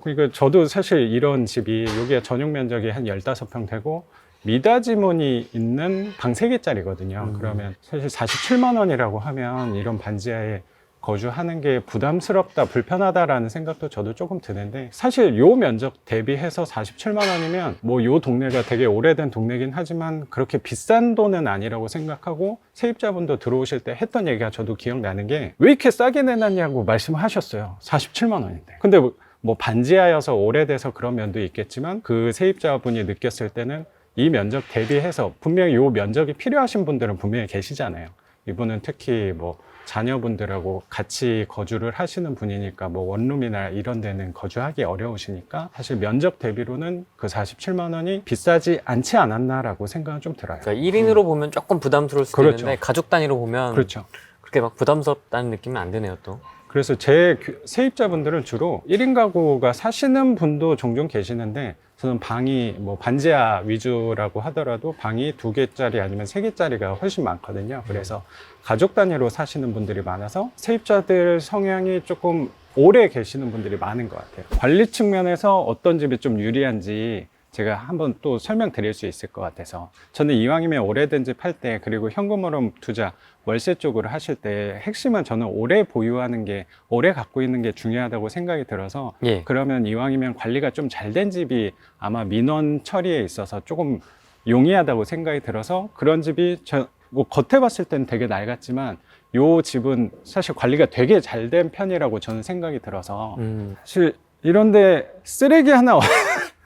[SPEAKER 2] 그러니까 저도 사실 이런 집이 여기에 전용 면적이 한 15평 되고 미닫이문이 있는 방 3개짜리거든요. 그러면 사실 47만 원이라고 하면 이런 반지하에 거주하는 게 부담스럽다, 불편하다라는 생각도 저도 조금 드는데 사실 요 면적 대비해서 47만 원이면 뭐 요 동네가 되게 오래된 동네긴 하지만 그렇게 비싼 돈은 아니라고 생각하고 세입자분도 들어오실 때 했던 얘기가 저도 기억나는 게 왜 이렇게 싸게 내놨냐고 말씀하셨어요. 47만 원인데. 근데 뭐 반지하여서 오래돼서 그런 면도 있겠지만 그 세입자분이 느꼈을 때는 이 면적 대비해서 분명히 요 면적이 필요하신 분들은 분명히 계시잖아요. 이분은 특히 뭐 자녀분들하고 같이 거주를 하시는 분이니까 뭐 원룸이나 이런 데는 거주하기 어려우시니까 사실 면적 대비로는 그 47만 원이 비싸지 않지 않았나라고 생각은 좀 들어요.
[SPEAKER 3] 그러니까 1인으로 보면 조금 부담스러울 수도
[SPEAKER 2] 그렇죠.
[SPEAKER 3] 있는데 가족 단위로 보면
[SPEAKER 2] 그렇죠.
[SPEAKER 3] 그렇게 막 부담스럽다는 느낌은 안 드네요, 또.
[SPEAKER 2] 그래서 제 세입자분들은 주로 1인 가구가 사시는 분도 종종 계시는데 저는 방이 뭐 반지하 위주라고 하더라도 방이 2개짜리 아니면 3개짜리가 훨씬 많거든요. 그래서 가족 단위로 사시는 분들이 많아서 세입자들 성향이 조금 오래 계시는 분들이 많은 것 같아요. 관리 측면에서 어떤 집이 좀 유리한지 제가 한번 또 설명드릴 수 있을 것 같아서 저는 이왕이면 오래된 집 할 때 그리고 현금으로 투자 월세 쪽으로 하실 때 핵심은 저는 오래 보유하는 게 오래 갖고 있는 게 중요하다고 생각이 들어서
[SPEAKER 3] 예.
[SPEAKER 2] 그러면 이왕이면 관리가 좀 잘 된 집이 아마 민원 처리에 있어서 조금 용이하다고 생각이 들어서 그런 집이 뭐 겉에 봤을 때는 되게 낡았지만 요 집은 사실 관리가 되게 잘 된 편이라고 저는 생각이 들어서 사실 이런데 쓰레기 하나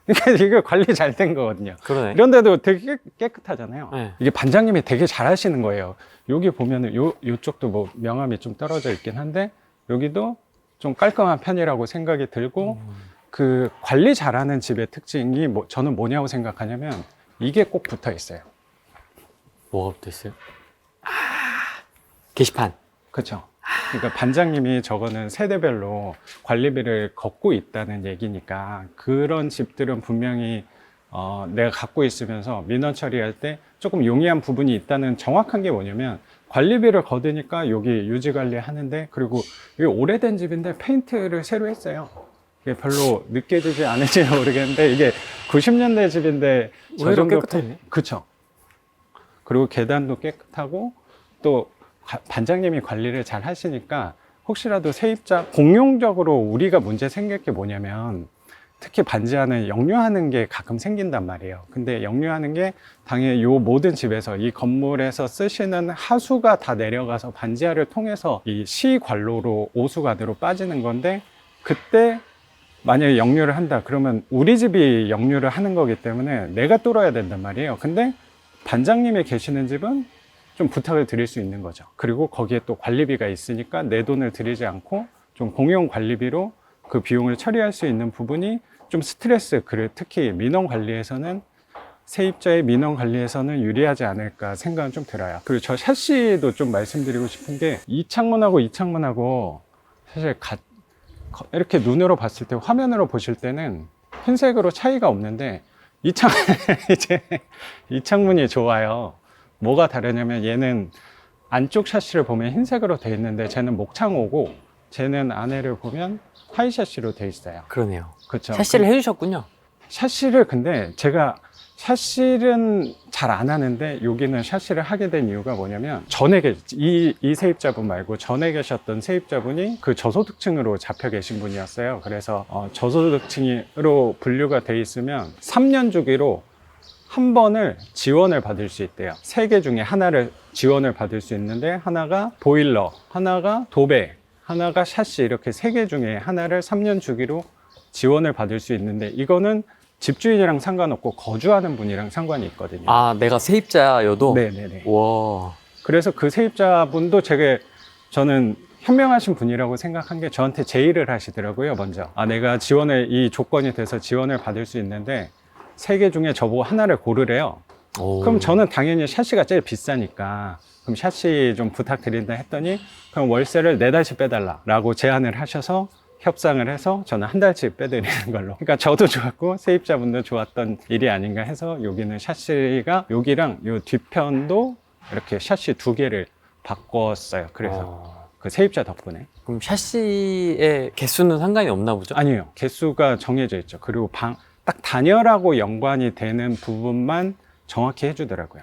[SPEAKER 2] 그러니까 이게 관리 잘 된 거거든요.
[SPEAKER 3] 그러네.
[SPEAKER 2] 이런 데도 되게 깨끗하잖아요.
[SPEAKER 3] 네.
[SPEAKER 2] 이게 반장님이 되게 잘 하시는 거예요. 여기 보면은 요쪽도 뭐 명암이 좀 떨어져 있긴 한데 여기도 좀 깔끔한 편이라고 생각이 들고 그 관리 잘하는 집의 특징이 저는 뭐냐고 생각하냐면 이게 꼭 붙어 있어요.
[SPEAKER 3] 뭐가 붙어있어요? 게시판.
[SPEAKER 2] 그렇죠. 그러니까 반장님이 저거는 세대별로 관리비를 걷고 있다는 얘기니까 그런 집들은 분명히 내가 갖고 있으면서 민원 처리할 때 조금 용이한 부분이 있다는 정확한 게 뭐냐면 관리비를 걷으니까 여기 유지 관리 하는데 그리고 이게 오래된 집인데 페인트를 새로 했어요. 이게 별로 느껴지지 않을지 모르겠는데 이게 90년대 집인데 저
[SPEAKER 3] 오히려
[SPEAKER 2] 정도
[SPEAKER 3] 깨끗하네.
[SPEAKER 2] 그렇죠. 그리고 계단도 깨끗하고 또 반장님이 관리를 잘 하시니까 혹시라도 세입자 공용적으로 우리가 문제 생길 게 뭐냐면 특히 반지하는 역류하는 게 가끔 생긴단 말이에요. 근데 역류하는 게 당연히 요 모든 집에서 이 건물에서 쓰시는 하수가 다 내려가서 반지하를 통해서 이 시관로로 오수관으로 빠지는 건데 그때 만약에 역류를 한다 그러면 우리 집이 역류를 하는 거기 때문에 내가 뚫어야 된단 말이에요. 근데 반장님이 계시는 집은 좀 부탁을 드릴 수 있는 거죠. 그리고 거기에 또 관리비가 있으니까 내 돈을 들이지 않고 좀 공용 관리비로 그 비용을 처리할 수 있는 부분이 좀 스트레스, 그리고 특히 민원 관리에서는 세입자의 민원 관리에서는 유리하지 않을까 생각은 좀 들어요. 그리고 저 샤시도 좀 말씀드리고 싶은 게 이 창문하고 이 창문하고 사실 이렇게 눈으로 봤을 때, 화면으로 보실 때는 흰색으로 차이가 없는데 이제 이 창문이 좋아요. 뭐가 다르냐면 얘는 안쪽 샤시를 보면 흰색으로 되어 있는데 쟤는 목창호고 쟤는 안에를 보면 하이 샤시로 되어 있어요.
[SPEAKER 3] 그러네요.
[SPEAKER 2] 그렇죠.
[SPEAKER 3] 샤시를 해주셨군요.
[SPEAKER 2] 샤시를 근데 제가 샤시는 잘 안 하는데 여기는 샤시를 하게 된 이유가 뭐냐면 전에 이 세입자분 말고 전에 계셨던 세입자분이 그 저소득층으로 잡혀 계신 분이었어요. 그래서 저소득층으로 분류가 돼 있으면 3년 주기로 한 번을 지원을 받을 수 있대요. 3개 중에 하나를 지원을 받을 수 있는데 하나가 보일러, 하나가 도배, 하나가 샤시, 이렇게 3개 중에 하나를 3년 주기로 지원을 받을 수 있는데 이거는 집주인이랑 상관없고 거주하는 분이랑 상관이 있거든요.
[SPEAKER 3] 아, 내가 세입자여도?
[SPEAKER 2] 네네네.
[SPEAKER 3] 와.
[SPEAKER 2] 그래서 그 세입자분도 저는 현명하신 분이라고 생각한 게 저한테 제의를 하시더라고요. 먼저 내가 이 조건이 돼서 지원을 받을 수 있는데 3개 중에 저보고 하나를 고르래요.
[SPEAKER 3] 오.
[SPEAKER 2] 그럼 저는 당연히 샤시가 제일 비싸니까 그럼 샤시 좀 부탁드린다 했더니 그럼 월세를 4달씩 빼달라 라고 제안을 하셔서 협상을 해서 저는 한 달씩 빼드리는 걸로. 그러니까 저도 좋았고 세입자분도 좋았던 일이 아닌가 해서 여기는 샤시가 여기랑 요 뒤편도 이렇게 샤시 2개를 바꿨어요. 그래서 그 세입자 덕분에.
[SPEAKER 3] 그럼 샤시의 개수는 상관이 없나 보죠?
[SPEAKER 2] 아니에요. 개수가 정해져 있죠. 그리고 딱 단열하고 연관이 되는 부분만 정확히 해주더라고요.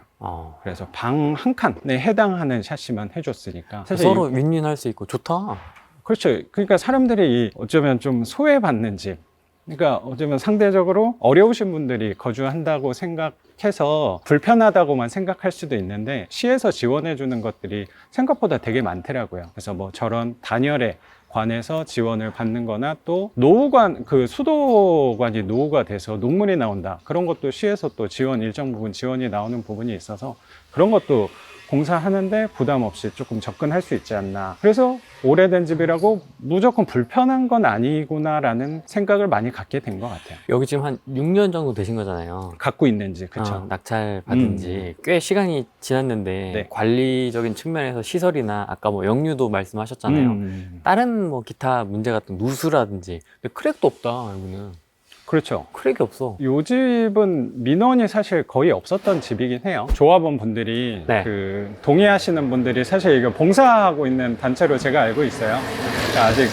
[SPEAKER 2] 그래서 방 한 칸에 해당하는 샤시만 해줬으니까 사실
[SPEAKER 3] 서로 윈윈할 수 있고 좋다.
[SPEAKER 2] 그렇죠. 그러니까 사람들이 어쩌면 좀 소외받는 집, 그러니까 어쩌면 상대적으로 어려우신 분들이 거주한다고 생각해서 불편하다고만 생각할 수도 있는데 시에서 지원해 주는 것들이 생각보다 되게 많더라고요. 그래서 뭐 저런 단열에 관해서 지원을 받는 거나 또 노후관, 그 수도관이 노후가 돼서 녹물이 나온다, 그런 것도 시에서 또 일정 부분 지원이 나오는 부분이 있어서 그런 것도 공사하는데 부담 없이 조금 접근할 수 있지 않나. 그래서 오래된 집이라고 무조건 불편한 건 아니구나라는 생각을 많이 갖게 된 것 같아요.
[SPEAKER 3] 여기 지금 한 6년 정도 되신 거잖아요.
[SPEAKER 2] 갖고 있는지, 그렇죠.
[SPEAKER 3] 낙찰 받은 지 꽤 시간이 지났는데
[SPEAKER 2] 네.
[SPEAKER 3] 관리적인 측면에서 시설이나 아까 뭐 역류도 말씀하셨잖아요. 다른 뭐 기타 문제 같은 누수라든지. 근데 크랙도 없다, 여기는.
[SPEAKER 2] 그렇죠.
[SPEAKER 3] 크랙이 없어.
[SPEAKER 2] 이 집은 민원이 사실 거의 없었던 집이긴 해요. 조합원 분들이
[SPEAKER 3] 네.
[SPEAKER 2] 동의하시는 분들이 사실 이거 봉사하고 있는 단체로 제가 알고 있어요. 그러니까 아직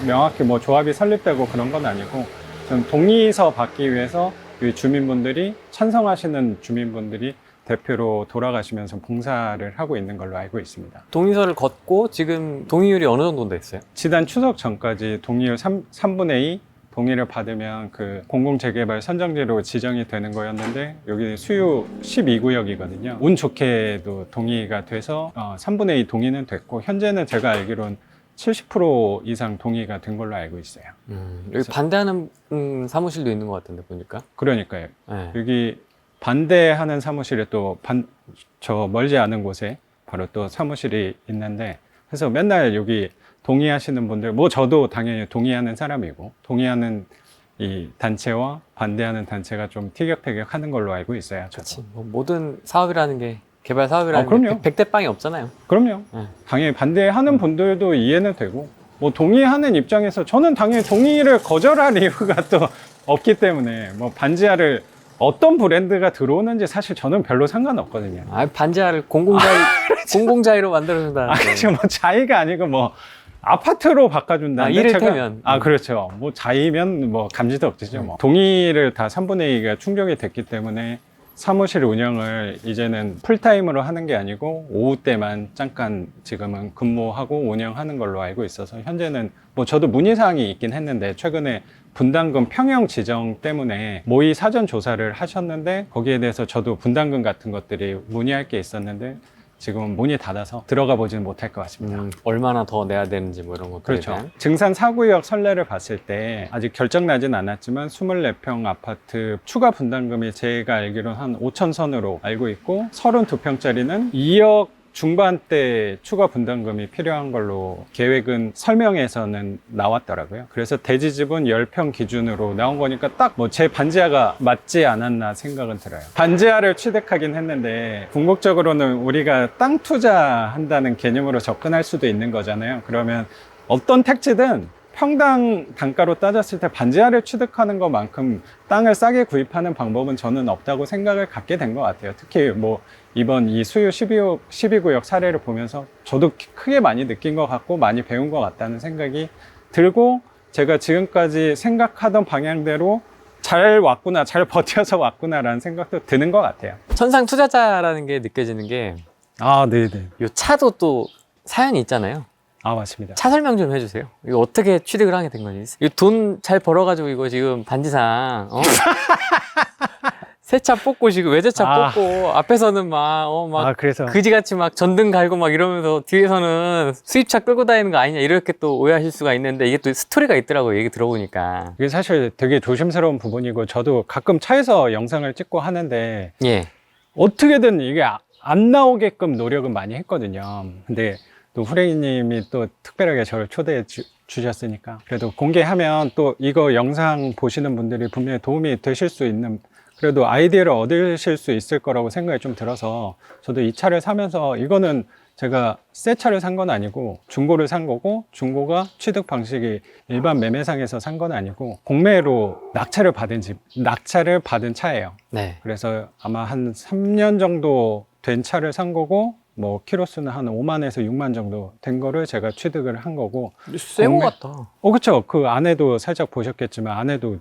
[SPEAKER 2] 명확히 뭐 조합이 설립되고 그런 건 아니고 좀 동의서 받기 위해서 이 주민분들이 찬성하시는 주민분들이 대표로 돌아가시면서 봉사를 하고 있는 걸로 알고 있습니다.
[SPEAKER 3] 동의서를 걷고 지금 동의율이 어느 정도 됐어요?
[SPEAKER 2] 지난 추석 전까지 동의율 3분의 2 동의를 받으면 그 공공재개발 선정지로 지정이 되는 거였는데 여기 수요 12구역이거든요. 운 좋게도 동의가 돼서 3분의 2 동의는 됐고 현재는 제가 알기로는 70% 이상 동의가 된 걸로 알고 있어요.
[SPEAKER 3] 여기 반대하는 사무실도 있는 것 같은데 보니까.
[SPEAKER 2] 그러니까요.
[SPEAKER 3] 네.
[SPEAKER 2] 여기 반대하는 사무실에 또 저 멀지 않은 곳에 바로 또 사무실이 있는데 그래서 맨날 여기 동의하시는 분들, 뭐 저도 당연히 동의하는 사람이고 동의하는 이 단체와 반대하는 단체가 좀 티격태격 하는 걸로 알고 있어요. 저도.
[SPEAKER 3] 뭐 모든 사업이라는 게 개발 사업이라는 게
[SPEAKER 2] 그럼요.
[SPEAKER 3] 백대빵이 없잖아요.
[SPEAKER 2] 그럼요.
[SPEAKER 3] 네.
[SPEAKER 2] 당연히 반대하는 분들도 이해는 되고 뭐 동의하는 입장에서 저는 당연히 동의를 거절할 이유가 또 없기 때문에 뭐 반지하를 어떤 브랜드가 들어오는지 사실 저는 별로 상관없거든요.
[SPEAKER 3] 반지하를 공공자의로 만들어준다는.
[SPEAKER 2] 뭐 자의가 아니고 뭐 아파트로 바꿔준다는데
[SPEAKER 3] 이를테면.
[SPEAKER 2] 그렇죠. 뭐 자의면 뭐 감지도 없죠. 뭐 동의를 다 3분의 2가 충족이 됐기 때문에 사무실 운영을 이제는 풀타임으로 하는 게 아니고 오후 때만 잠깐 지금은 근무하고 운영하는 걸로 알고 있어서 현재는 뭐 저도 문의사항이 있긴 했는데 최근에 분담금 평형 지정 때문에 모의 사전 조사를 하셨는데 거기에 대해서 저도 분담금 같은 것들이 문의할 게 있었는데 지금 문이 닫아서 들어가 보지는 못할 것 같습니다.
[SPEAKER 3] 얼마나 더 내야 되는지 뭐 이런 것들에
[SPEAKER 2] 그렇죠.
[SPEAKER 3] 대한.
[SPEAKER 2] 증산 4구역 선례를 봤을 때 아직 결정 나진 않았지만 24평 아파트 추가 분담금이 제가 알기로는 한 5천 선으로 알고 있고 32평짜리는 2억 중반대 추가 분담금이 필요한 걸로 계획은 설명에서는 나왔더라고요. 그래서 대지집은 10평 기준으로 나온 거니까 딱 뭐 제 반지하가 맞지 않았나 생각은 들어요. 반지하를 취득하긴 했는데 궁극적으로는 우리가 땅 투자한다는 개념으로 접근할 수도 있는 거잖아요. 그러면 어떤 택지든 평당 단가로 따졌을 때 반지하를 취득하는 것만큼 땅을 싸게 구입하는 방법은 저는 없다고 생각을 갖게 된 것 같아요. 특히 뭐 이번 이 수요 12구역 사례를 보면서 저도 크게 많이 느낀 것 같고 많이 배운 것 같다는 생각이 들고, 제가 지금까지 생각하던 방향대로 잘 왔구나, 잘 버텨서 왔구나라는 생각도 드는 것 같아요.
[SPEAKER 3] 천상 투자자라는 게 느껴지는 게
[SPEAKER 2] 아, 네네.
[SPEAKER 3] 요 차도 또 사연이 있잖아요.
[SPEAKER 2] 아, 맞습니다.
[SPEAKER 3] 차 설명 좀 해주세요. 이거 어떻게 취득을 하게 된 건지. 이거 돈 잘 벌어가지고 이거 지금 반지상, 새 차 뽑고 지금 외제차 뽑고 앞에서는 막
[SPEAKER 2] 그래서
[SPEAKER 3] 그지같이 막 전등 갈고 막 이러면서 뒤에서는 수입차 끌고 다니는 거 아니냐 이렇게 또 오해하실 수가 있는데 이게 또 스토리가 있더라고요. 얘기 들어보니까.
[SPEAKER 2] 이게 사실 되게 조심스러운 부분이고, 저도 가끔 차에서 영상을 찍고 하는데
[SPEAKER 3] 예.
[SPEAKER 2] 어떻게든 이게 안 나오게끔 노력은 많이 했거든요. 근데 또 후레이님이 또 특별하게 저를 초대해 주셨으니까 그래도 공개하면 또 이거 영상 보시는 분들이 분명히 도움이 되실 수 있는, 그래도 아이디어를 얻으실 수 있을 거라고 생각이 좀 들어서, 저도 이 차를 사면서 이거는 제가 새 차를 산 건 아니고 중고를 산 거고, 중고가 취득 방식이 일반 매매상에서 산 건 아니고 공매로 낙찰을 받은 차예요.
[SPEAKER 3] 네.
[SPEAKER 2] 그래서 아마 한 3년 정도 된 차를 산 거고, 뭐 키로수는 한 5만에서 6만 정도 된 거를 제가 취득을 한 거고.
[SPEAKER 3] 새거 같다.
[SPEAKER 2] 그쵸. 그 안에도 살짝 보셨겠지만 안에도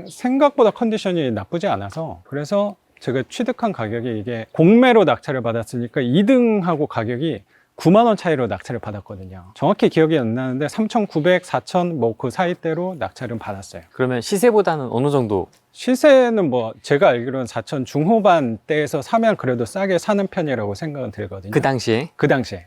[SPEAKER 2] 생각보다 컨디션이 나쁘지 않아서, 그래서 제가 취득한 가격이 이게 공매로 낙찰을 받았으니까 2등하고 가격이 9만 원 차이로 낙찰을 받았거든요. 정확히 기억이 안 나는데 3,900, 4,000 뭐 그 사이대로 낙찰은 받았어요.
[SPEAKER 3] 그러면 시세보다는 어느 정도?
[SPEAKER 2] 시세는 뭐 제가 알기로는 4,000 중후반대에서 사면 그래도 싸게 사는 편이라고 생각은 들거든요.
[SPEAKER 3] 그 당시에?
[SPEAKER 2] 그 당시에.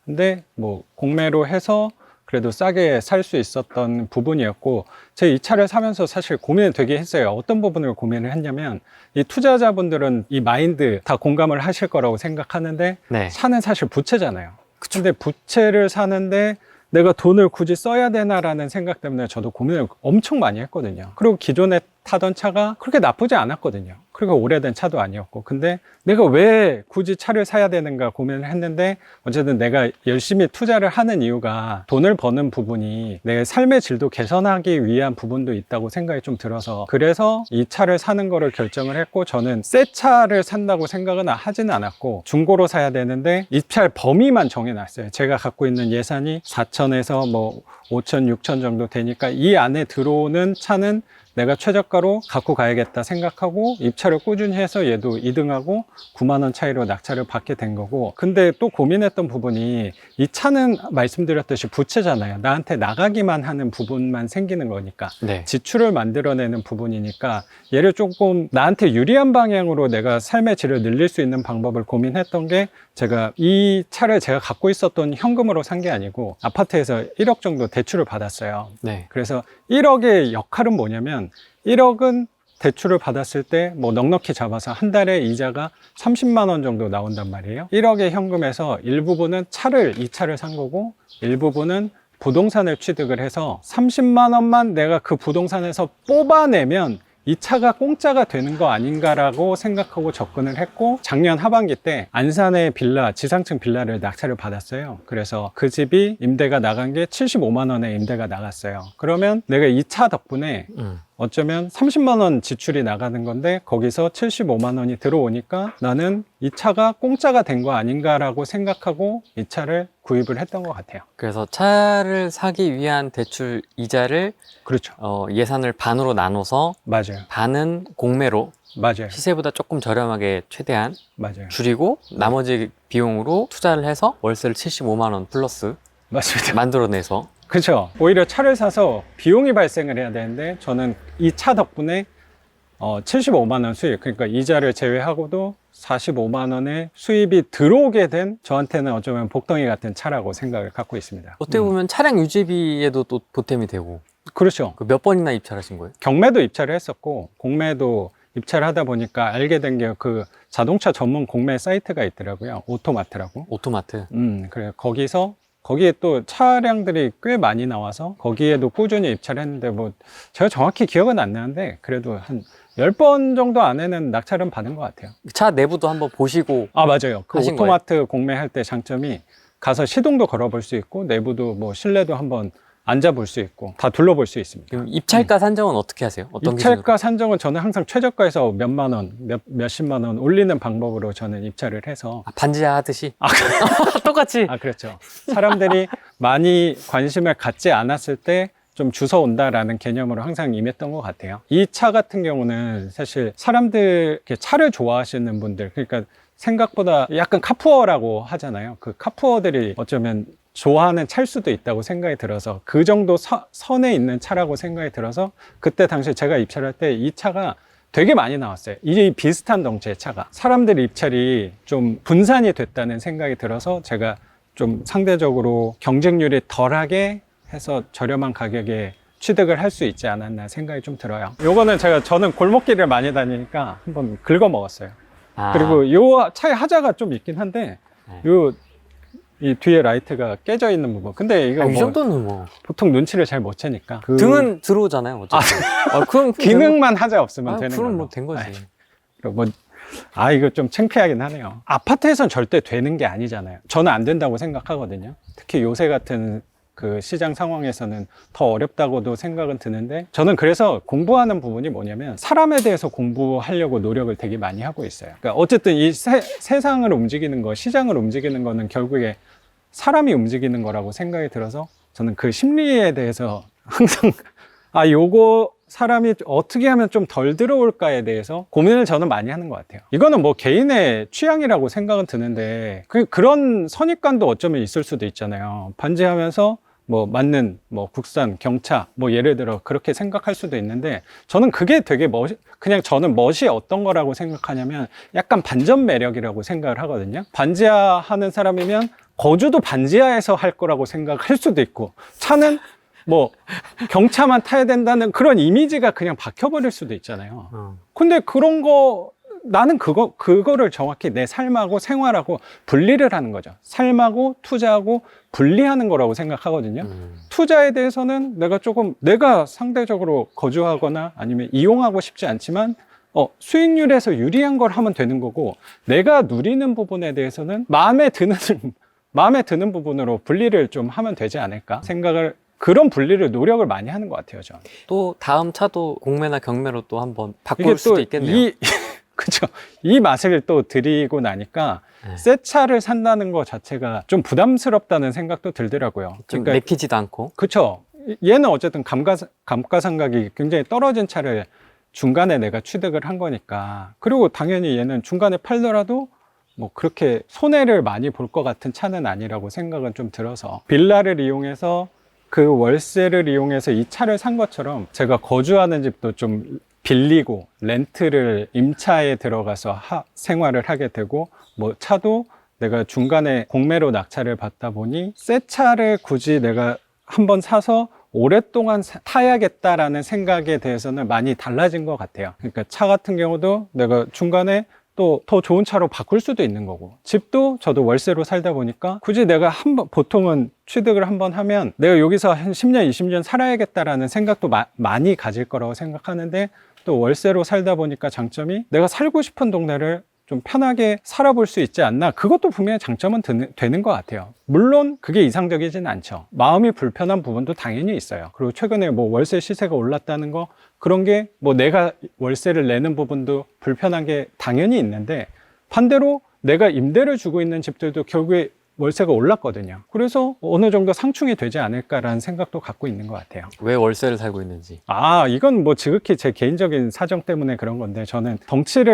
[SPEAKER 2] 근데 뭐 공매로 해서 그래도 싸게 살 수 있었던 부분이었고, 제 이 차를 사면서 사실 고민을 되게 했어요. 어떤 부분을 고민을 했냐면, 이 투자자분들은 이 마인드 다 공감을 하실 거라고 생각하는데,
[SPEAKER 3] 네.
[SPEAKER 2] 차는 사실 부채잖아요. 근데 부채를 사는데 내가 돈을 굳이 써야 되나라는 생각 때문에 저도 고민을 엄청 많이 했거든요. 그리고 기존에 타던 차가 그렇게 나쁘지 않았거든요. 그리고 오래된 차도 아니었고. 근데 내가 왜 굳이 차를 사야 되는가 고민을 했는데, 어쨌든 내가 열심히 투자를 하는 이유가 돈을 버는 부분이 내 삶의 질도 개선하기 위한 부분도 있다고 생각이 좀 들어서, 그래서 이 차를 사는 거를 결정을 했고, 저는 새 차를 산다고 생각은 하진 않았고 중고로 사야 되는데 입찰 범위만 정해놨어요. 제가 갖고 있는 예산이 4천에서 뭐 5천, 6천 정도 되니까 이 안에 들어오는 차는 내가 최저가로 갖고 가야겠다 생각하고 입찰을 꾸준히 해서 얘도 2등하고 9만 원 차이로 낙찰을 받게 된 거고. 근데 또 고민했던 부분이, 이 차는 말씀드렸듯이 부채잖아요. 나한테 나가기만 하는 부분만 생기는 거니까.
[SPEAKER 3] 네.
[SPEAKER 2] 지출을 만들어내는 부분이니까 얘를 조금 나한테 유리한 방향으로 내가 삶의 질을 늘릴 수 있는 방법을 고민했던 게, 제가 이 차를 제가 갖고 있었던 현금으로 산 게 아니고 아파트에서 1억 정도 대출을 받았어요.
[SPEAKER 3] 네.
[SPEAKER 2] 그래서 1억의 역할은 뭐냐면, 1억은 대출을 받았을 때 뭐 넉넉히 잡아서 한 달에 이자가 30만 원 정도 나온단 말이에요. 1억의 현금에서 일부분은 이 차를 산 거고, 일부분은 부동산을 취득을 해서 30만 원만 내가 그 부동산에서 뽑아내면 이 차가 공짜가 되는 거 아닌가라고 생각하고 접근을 했고, 작년 하반기 때 안산의 빌라, 지상층 빌라를 낙찰을 받았어요. 그래서 그 집이 임대가 나간 게 75만 원에 임대가 나갔어요. 그러면 내가 이 차 덕분에 어쩌면 30만 원 지출이 나가는 건데 거기서 75만 원이 들어오니까 나는 이 차가 공짜가 된 거 아닌가라고 생각하고 이 차를 구입을 했던 것 같아요.
[SPEAKER 3] 그래서 차를 사기 위한 대출 이자를
[SPEAKER 2] 그렇죠.
[SPEAKER 3] 예산을 반으로 나눠서
[SPEAKER 2] 맞아요.
[SPEAKER 3] 반은 공매로
[SPEAKER 2] 맞아요.
[SPEAKER 3] 시세보다 조금 저렴하게 최대한
[SPEAKER 2] 맞아요.
[SPEAKER 3] 줄이고 나머지 비용으로 투자를 해서 월세를 75만 원 플러스
[SPEAKER 2] 맞습니다.
[SPEAKER 3] 만들어내서.
[SPEAKER 2] 그렇죠. 오히려 차를 사서 비용이 발생을 해야 되는데, 저는 이 차 덕분에 75만 원 수입, 그러니까 이자를 제외하고도 45만 원의 수입이 들어오게 된 저한테는 어쩌면 복덩이 같은 차라고 생각을 갖고 있습니다.
[SPEAKER 3] 어떻게 보면 차량 유지비에도 또 보탬이 되고.
[SPEAKER 2] 그렇죠.
[SPEAKER 3] 그 몇 번이나 입찰하신 거예요?
[SPEAKER 2] 경매도 입찰을 했었고 공매도 입찰을 하다 보니까 알게 된 게 그 자동차 전문 공매 사이트가 있더라고요. 오토마트라고.
[SPEAKER 3] 오토마트.
[SPEAKER 2] 그래 거기에 또 차량들이 꽤 많이 나와서 거기에도 꾸준히 입찰했는데 뭐 제가 정확히 기억은 안 나는데 그래도 한 10번 정도 안에는 낙찰은 받은 것 같아요.
[SPEAKER 3] 차 내부도 한번 보시고.
[SPEAKER 2] 아, 맞아요. 그
[SPEAKER 3] 하신
[SPEAKER 2] 오토마트 공매할 때 장점이 가서 시동도 걸어볼 수 있고 내부도 뭐 실내도 한번 앉아볼 수 있고 다 둘러볼 수 있습니다.
[SPEAKER 3] 그럼 입찰가 산정은 어떻게 하세요? 어떤
[SPEAKER 2] 입찰가 산정은 저는 항상 최저가에서 몇만 원, 몇십만 원 올리는 방법으로 저는 입찰을 해서
[SPEAKER 3] 반지하 하듯이?
[SPEAKER 1] 똑같이.
[SPEAKER 2] 그렇죠. 사람들이 많이 관심을 갖지 않았을 때 좀 주워 온다라는 개념으로 항상 임했던 것 같아요. 이 차 같은 경우는 사실 사람들 이렇게 차를 좋아하시는 분들, 그러니까 생각보다 약간 카푸어라고 하잖아요. 그 카푸어들이 어쩌면 좋아하는 차일 수도 있다고 생각이 들어서 그 정도 선에 있는 차라고 생각이 들어서 그때 당시 제가 입찰할 때 이 차가 되게 많이 나왔어요. 이 비슷한 덩치의 차가. 사람들 입찰이 좀 분산이 됐다는 생각이 들어서 제가 좀 상대적으로 경쟁률이 덜하게 해서 저렴한 가격에 취득을 할 수 있지 않았나 생각이 좀 들어요. 요거는 저는 골목길을 많이 다니니까 한번 긁어 먹었어요. 그리고 요 차의 하자가 좀 있긴 한데 이 뒤에 라이트가 깨져 있는 부분. 근데 이거
[SPEAKER 3] 이 정도는 뭐
[SPEAKER 2] 보통 눈치를 잘 못 채니까
[SPEAKER 3] 등은 들어오잖아요. 어차피. 그럼
[SPEAKER 2] 기능만 하자 없으면 되는
[SPEAKER 3] 그럼
[SPEAKER 2] 걸로.
[SPEAKER 3] 뭐 된 거지.
[SPEAKER 2] 이거 좀 창피하긴 하네요. 아파트에선 절대 되는 게 아니잖아요. 저는 안 된다고 생각하거든요. 특히 요새 같은 그 시장 상황에서는 더 어렵다고도 생각은 드는데 저는 그래서 공부하는 부분이 뭐냐면 사람에 대해서 공부하려고 노력을 되게 많이 하고 있어요. 그러니까 어쨌든 이 세상을 움직이는 거, 시장을 움직이는 거는 결국에 사람이 움직이는 거라고 생각이 들어서 저는 그 심리에 대해서 항상 요거 사람이 어떻게 하면 좀 덜 들어올까에 대해서 고민을 저는 많이 하는 것 같아요. 이거는 뭐 개인의 취향이라고 생각은 드는데 그런 선입관도 어쩌면 있을 수도 있잖아요. 반지하면서 뭐 맞는 뭐 국산 경차 뭐 예를 들어 그렇게 생각할 수도 있는데 저는 그게 되게 그냥 저는 멋이 어떤 거라고 생각하냐면 약간 반전 매력이라고 생각을 하거든요. 반지하 하는 사람이면 거주도 반지하에서 할 거라고 생각할 수도 있고 차는 뭐 경차만 타야 된다는 그런 이미지가 그냥 박혀버릴 수도 있잖아요. 근데 그런 거 나는 그거를 정확히 내 삶하고 생활하고 분리를 하는 거죠. 삶하고 투자하고 분리하는 거라고 생각하거든요. 투자에 대해서는 내가 상대적으로 거주하거나 아니면 이용하고 싶지 않지만 수익률에서 유리한 걸 하면 되는 거고 내가 누리는 부분에 대해서는 마음에 드는 부분으로 분리를 좀 하면 되지 않을까 생각을 그런 분리를 노력을 많이 하는 것 같아요, 저는.
[SPEAKER 3] 또 다음 차도 공매나 경매로 또 한번 바꿀 수도 있겠네요.
[SPEAKER 2] 그렇죠. 이 맛을 또 드리고 나니까 새 차를 산다는 것 자체가 좀 부담스럽다는 생각도 들더라고요.
[SPEAKER 3] 좀 내키지도 않고.
[SPEAKER 2] 그렇죠. 얘는 어쨌든 감가상각이 굉장히 떨어진 차를 중간에 내가 취득을 한 거니까. 그리고 당연히 얘는 중간에 팔더라도 뭐 그렇게 손해를 많이 볼 것 같은 차는 아니라고 생각은 좀 들어서 빌라를 이용해서 그 월세를 이용해서 이 차를 산 것처럼 제가 거주하는 집도 좀 빌리고 렌트를 임차에 들어가서 생활을 하게 되고 뭐 차도 내가 중간에 공매로 낙찰을 받다 보니 새 차를 굳이 내가 한번 사서 오랫동안 타야겠다라는 생각에 대해서는 많이 달라진 것 같아요. 그러니까 차 같은 경우도 내가 중간에 또 더 좋은 차로 바꿀 수도 있는 거고 집도 저도 월세로 살다 보니까 굳이 내가 보통은 취득을 한번 하면 내가 여기서 한 10년, 20년 살아야겠다라는 생각도 많이 가질 거라고 생각하는데 또 월세로 살다 보니까 장점이 내가 살고 싶은 동네를 좀 편하게 살아볼 수 있지 않나 그것도 분명히 장점은 되는 것 같아요. 물론 그게 이상적이진 않죠. 마음이 불편한 부분도 당연히 있어요. 그리고 최근에 뭐 월세 시세가 올랐다는 거 그런 게 뭐 내가 월세를 내는 부분도 불편한 게 당연히 있는데 반대로 내가 임대를 주고 있는 집들도 결국에 월세가 올랐거든요. 그래서 어느 정도 상충이 되지 않을까라는 생각도 갖고 있는 것 같아요.
[SPEAKER 3] 왜 월세를 살고 있는지.
[SPEAKER 2] 이건 뭐 지극히 제 개인적인 사정 때문에 그런 건데 저는 덩치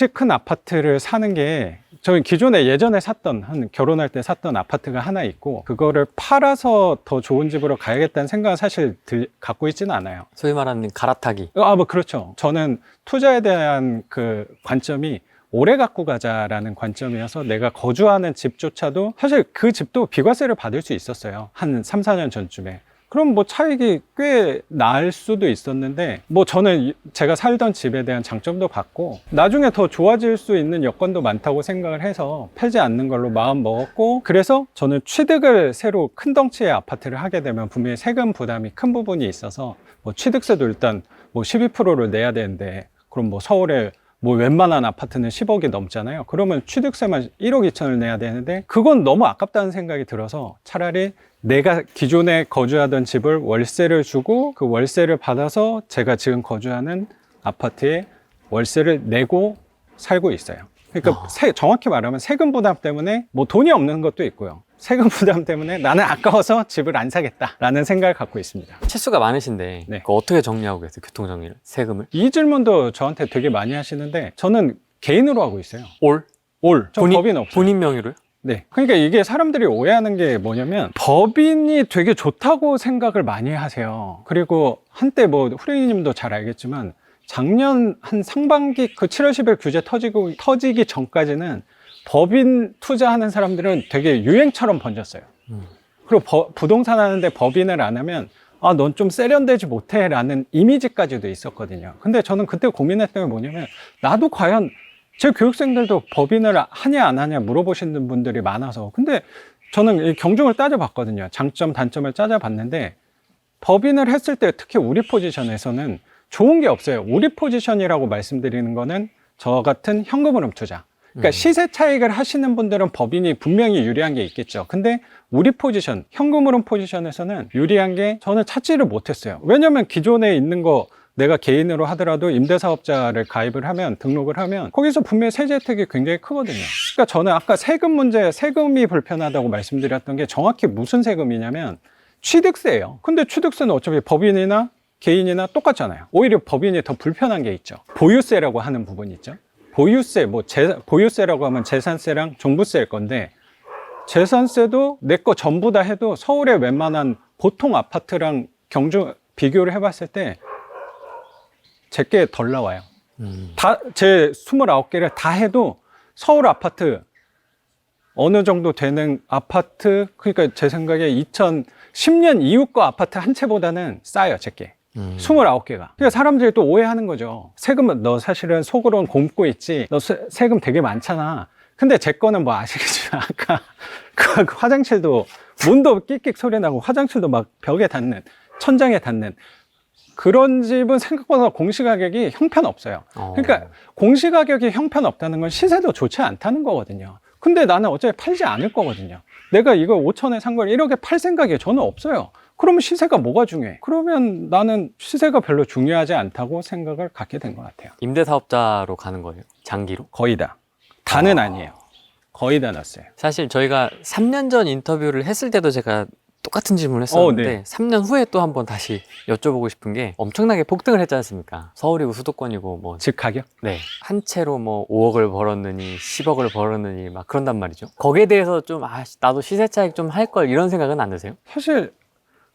[SPEAKER 2] 큰 아파트를 사는 게 저희 기존에 예전에 샀던, 한 결혼할 때 샀던 아파트가 하나 있고, 그거를 팔아서 더 좋은 집으로 가야겠다는 생각은 사실 갖고 있지는 않아요.
[SPEAKER 3] 소위 말하는 갈아타기.
[SPEAKER 2] 뭐 그렇죠. 저는 투자에 대한 그 관점이 오래 갖고 가자라는 관점이어서 내가 거주하는 집조차도 사실 그 집도 비과세를 받을 수 있었어요. 한 3, 4년 전쯤에. 그럼 뭐 차익이 꽤 나을 수도 있었는데, 뭐 저는 제가 살던 집에 대한 장점도 봤고, 나중에 더 좋아질 수 있는 여건도 많다고 생각을 해서 팔지 않는 걸로 마음 먹었고, 그래서 저는 취득을 새로 큰 덩치의 아파트를 하게 되면 분명히 세금 부담이 큰 부분이 있어서, 뭐 취득세도 일단 뭐 12%를 내야 되는데, 그럼 뭐 서울에 뭐 웬만한 아파트는 10억이 넘잖아요. 그러면 취득세만 1억 2천을 내야 되는데 그건 너무 아깝다는 생각이 들어서 차라리 내가 기존에 거주하던 집을 월세를 주고 그 월세를 받아서 제가 지금 거주하는 아파트에 월세를 내고 살고 있어요. 그러니까 정확히 말하면 세금 부담 때문에 뭐 돈이 없는 것도 있고요. 세금 부담 때문에 나는 아까워서 집을 안 사겠다라는 생각을 갖고 있습니다.
[SPEAKER 3] 채수가 많으신데
[SPEAKER 2] 네.
[SPEAKER 3] 그거 어떻게 정리하고 계세요? 교통정리를? 세금을?
[SPEAKER 2] 이 질문도 저한테 되게 많이 하시는데 저는 개인으로 하고 있어요.
[SPEAKER 3] 올?
[SPEAKER 2] 전 법인 없어요.
[SPEAKER 3] 본인 명의로요?
[SPEAKER 2] 네. 그러니까 이게 사람들이 오해하는 게 뭐냐면 법인이 되게 좋다고 생각을 많이 하세요. 그리고 한때 뭐 후레이님도 잘 알겠지만 작년 한 상반기 그 7월 10일 규제 터지기 전까지는 법인 투자하는 사람들은 되게 유행처럼 번졌어요. 그리고 부동산 하는데 법인을 안 하면 아, 넌 좀 세련되지 못해 라는 이미지까지도 있었거든요. 근데 저는 그때 고민했던 게 뭐냐면 나도 과연 제 교육생들도 법인을 하냐 안 하냐 물어보시는 분들이 많아서 근데 저는 이 경중을 따져봤거든요. 장점 단점을 따져봤는데 법인을 했을 때 특히 우리 포지션에서는 좋은 게 없어요. 우리 포지션이라고 말씀드리는 거는 저 같은 현금흐름 투자. 그러니까 시세 차익을 하시는 분들은 법인이 분명히 유리한 게 있겠죠. 근데 우리 포지션, 현금흐름 포지션에서는 유리한 게 저는 찾지를 못했어요. 왜냐면 기존에 있는 거 내가 개인으로 하더라도 임대사업자를 가입을 하면 등록을 하면 거기서 분명히 세제 혜택이 굉장히 크거든요. 그러니까 저는 아까 세금 문제, 세금이 불편하다고 말씀드렸던 게 정확히 무슨 세금이냐면 취득세예요. 근데 취득세는 어차피 법인이나 개인이나 똑같잖아요. 오히려 법인이 더 불편한 게 있죠. 보유세라고 하는 부분이 있죠. 보유세, 보유세라고 하면 재산세랑 종부세일 건데 재산세도 내 거 전부 다 해도 서울의 웬만한 보통 아파트랑 경주 비교를 해봤을 때 제게 덜 나와요. 제 29개를 다 해도 서울 아파트 어느 정도 되는 아파트, 그러니까 제 생각에 2010년 이후 거 아파트 한 채보다는 싸요, 제게. 29개가. 그러니까 사람들이 또 오해하는 거죠. 세금은 너 사실은 속으로는 곰고 있지. 너 세금 되게 많잖아. 근데 제 거는 뭐 아시겠지만 아까 그 화장실도 문도 끽끽 소리 나고 화장실도 막 벽에 닿는, 천장에 닿는 그런 집은 생각보다 공시가격이 형편없어요. 그러니까 공시가격이 형편없다는 건 시세도 좋지 않다는 거거든요. 근데 나는 어차피 팔지 않을 거거든요. 내가 이거 5천에 산 걸 1억에 팔 생각이 저는 없어요. 그러면 시세가 뭐가 중요해? 그러면 나는 시세가 별로 중요하지 않다고 생각을 갖게 된 것 같아요.
[SPEAKER 3] 임대사업자로 가는 거예요? 장기로?
[SPEAKER 2] 거의 다. 다는 아니에요. 거의 다 났어요.
[SPEAKER 3] 사실 저희가 3년 전 인터뷰를 했을 때도 제가 똑같은 질문을 했었는데
[SPEAKER 2] 네.
[SPEAKER 3] 3년 후에 또 한번 다시 여쭤보고 싶은 게 엄청나게 폭등을 했지 않습니까? 서울이고 수도권이고 뭐
[SPEAKER 2] 집 가격?
[SPEAKER 3] 네. 한 채로 뭐 5억을 벌었느니 10억을 벌었느니 막 그런단 말이죠. 거기에 대해서 좀 나도 시세 차익 좀 할 걸 이런 생각은 안 드세요?
[SPEAKER 2] 사실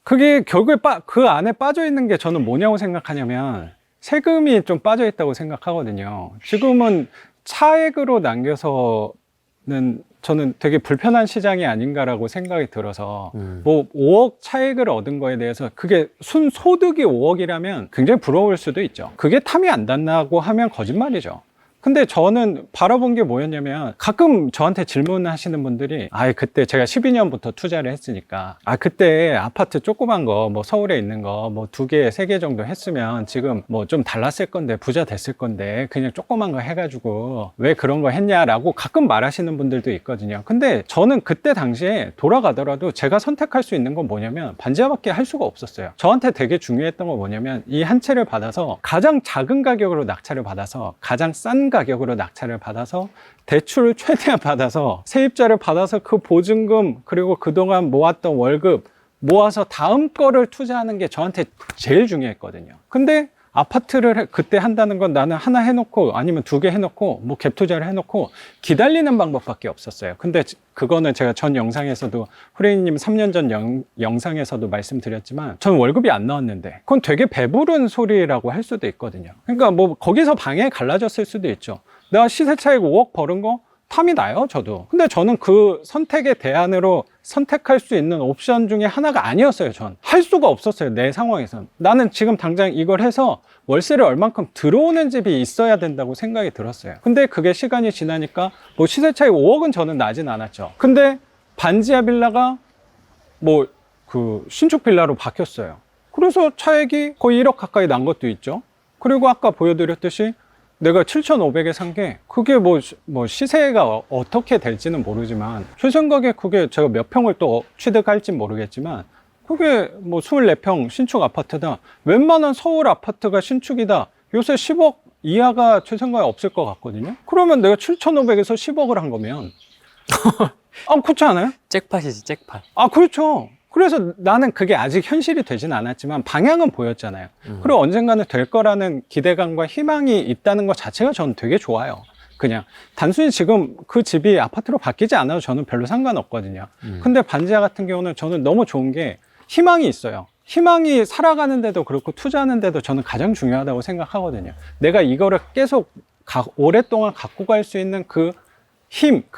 [SPEAKER 2] 그게 결국에 그 안에 빠져 있는 게 저는 뭐냐고 생각하냐면 세금이 좀 빠져 있다고 생각하거든요. 지금은 차액으로 남겨서는 저는 되게 불편한 시장이 아닌가라고 생각이 들어서 뭐 5억 차익을 얻은 거에 대해서 그게 순소득이 5억이라면 굉장히 부러울 수도 있죠. 그게 탐이 안 났다고 하면 거짓말이죠. 근데 저는 바라본 게 뭐였냐면 가끔 저한테 질문하시는 분들이 그때 제가 12년부터 투자를 했으니까 그때 아파트 조그만 거 뭐 서울에 있는 거 뭐 2개, 3개 정도 했으면 지금 뭐 좀 달랐을 건데 부자 됐을 건데 그냥 조그만 거 해가지고 왜 그런 거 했냐라고 가끔 말하시는 분들도 있거든요. 근데 저는 그때 당시에 돌아가더라도 제가 선택할 수 있는 건 뭐냐면 반지하밖에 할 수가 없었어요. 저한테 되게 중요했던 건 뭐냐면 이 한 채를 받아서 가장 작은 가격으로 낙찰을 받아서 가장 싼 가격으로 낙찰을 받아서 대출을 최대한 받아서 세입자를 받아서 그 보증금 그리고 그동안 모았던 월급 모아서 다음 거를 투자하는 게 저한테 제일 중요했거든요. 근데 아파트를 그때 한다는 건 나는 하나 해놓고 아니면 2개 해놓고 뭐 갭 투자를 해놓고 기다리는 방법밖에 없었어요. 근데 그거는 제가 전 영상에서도 후레이님 3년 전 영상에서도 말씀드렸지만 전 월급이 안 나왔는데 그건 되게 배부른 소리라고 할 수도 있거든요. 그러니까 뭐 거기서 방향이 갈라졌을 수도 있죠. 내가 시세 차익 5억 벌은 거 탐이 나요, 저도. 근데 저는 그 선택의 대안으로 선택할 수 있는 옵션 중에 하나가 아니었어요, 전. 할 수가 없었어요, 내 상황에선. 나는 지금 당장 이걸 해서 월세를 얼만큼 들어오는 집이 있어야 된다고 생각이 들었어요. 근데 그게 시간이 지나니까 뭐 시세 차익 5억은 저는 나진 않았죠. 근데 반지하 빌라가 뭐 그 신축 빌라로 바뀌었어요. 그래서 차익이 거의 1억 가까이 난 것도 있죠. 그리고 아까 보여드렸듯이 내가 7,500에 산 게 그게 뭐 시세가 어떻게 될지는 모르지만 제 생각에 그게 제가 몇 평을 또 취득할진 모르겠지만 그게 뭐 24평 신축 아파트다. 웬만한 서울 아파트가 신축이다. 요새 10억 이하가 제 생각에 없을 것 같거든요. 그러면 내가 7,500에서 10억을 한 거면 그렇지 않아요?
[SPEAKER 3] 잭팟이지, 잭팟.
[SPEAKER 2] 그렇죠. 그래서 나는 그게 아직 현실이 되진 않았지만 방향은 보였잖아요. 그리고 언젠가는 될 거라는 기대감과 희망이 있다는 것 자체가 저는 되게 좋아요. 그냥 단순히 지금 그 집이 아파트로 바뀌지 않아도 저는 별로 상관없거든요. 근데 반지하 같은 경우는 저는 너무 좋은 게 희망이 있어요. 희망이 살아가는데도 그렇고 투자하는데도 저는 가장 중요하다고 생각하거든요. 내가 이거를 계속 오랫동안 갖고 갈 수 있는 그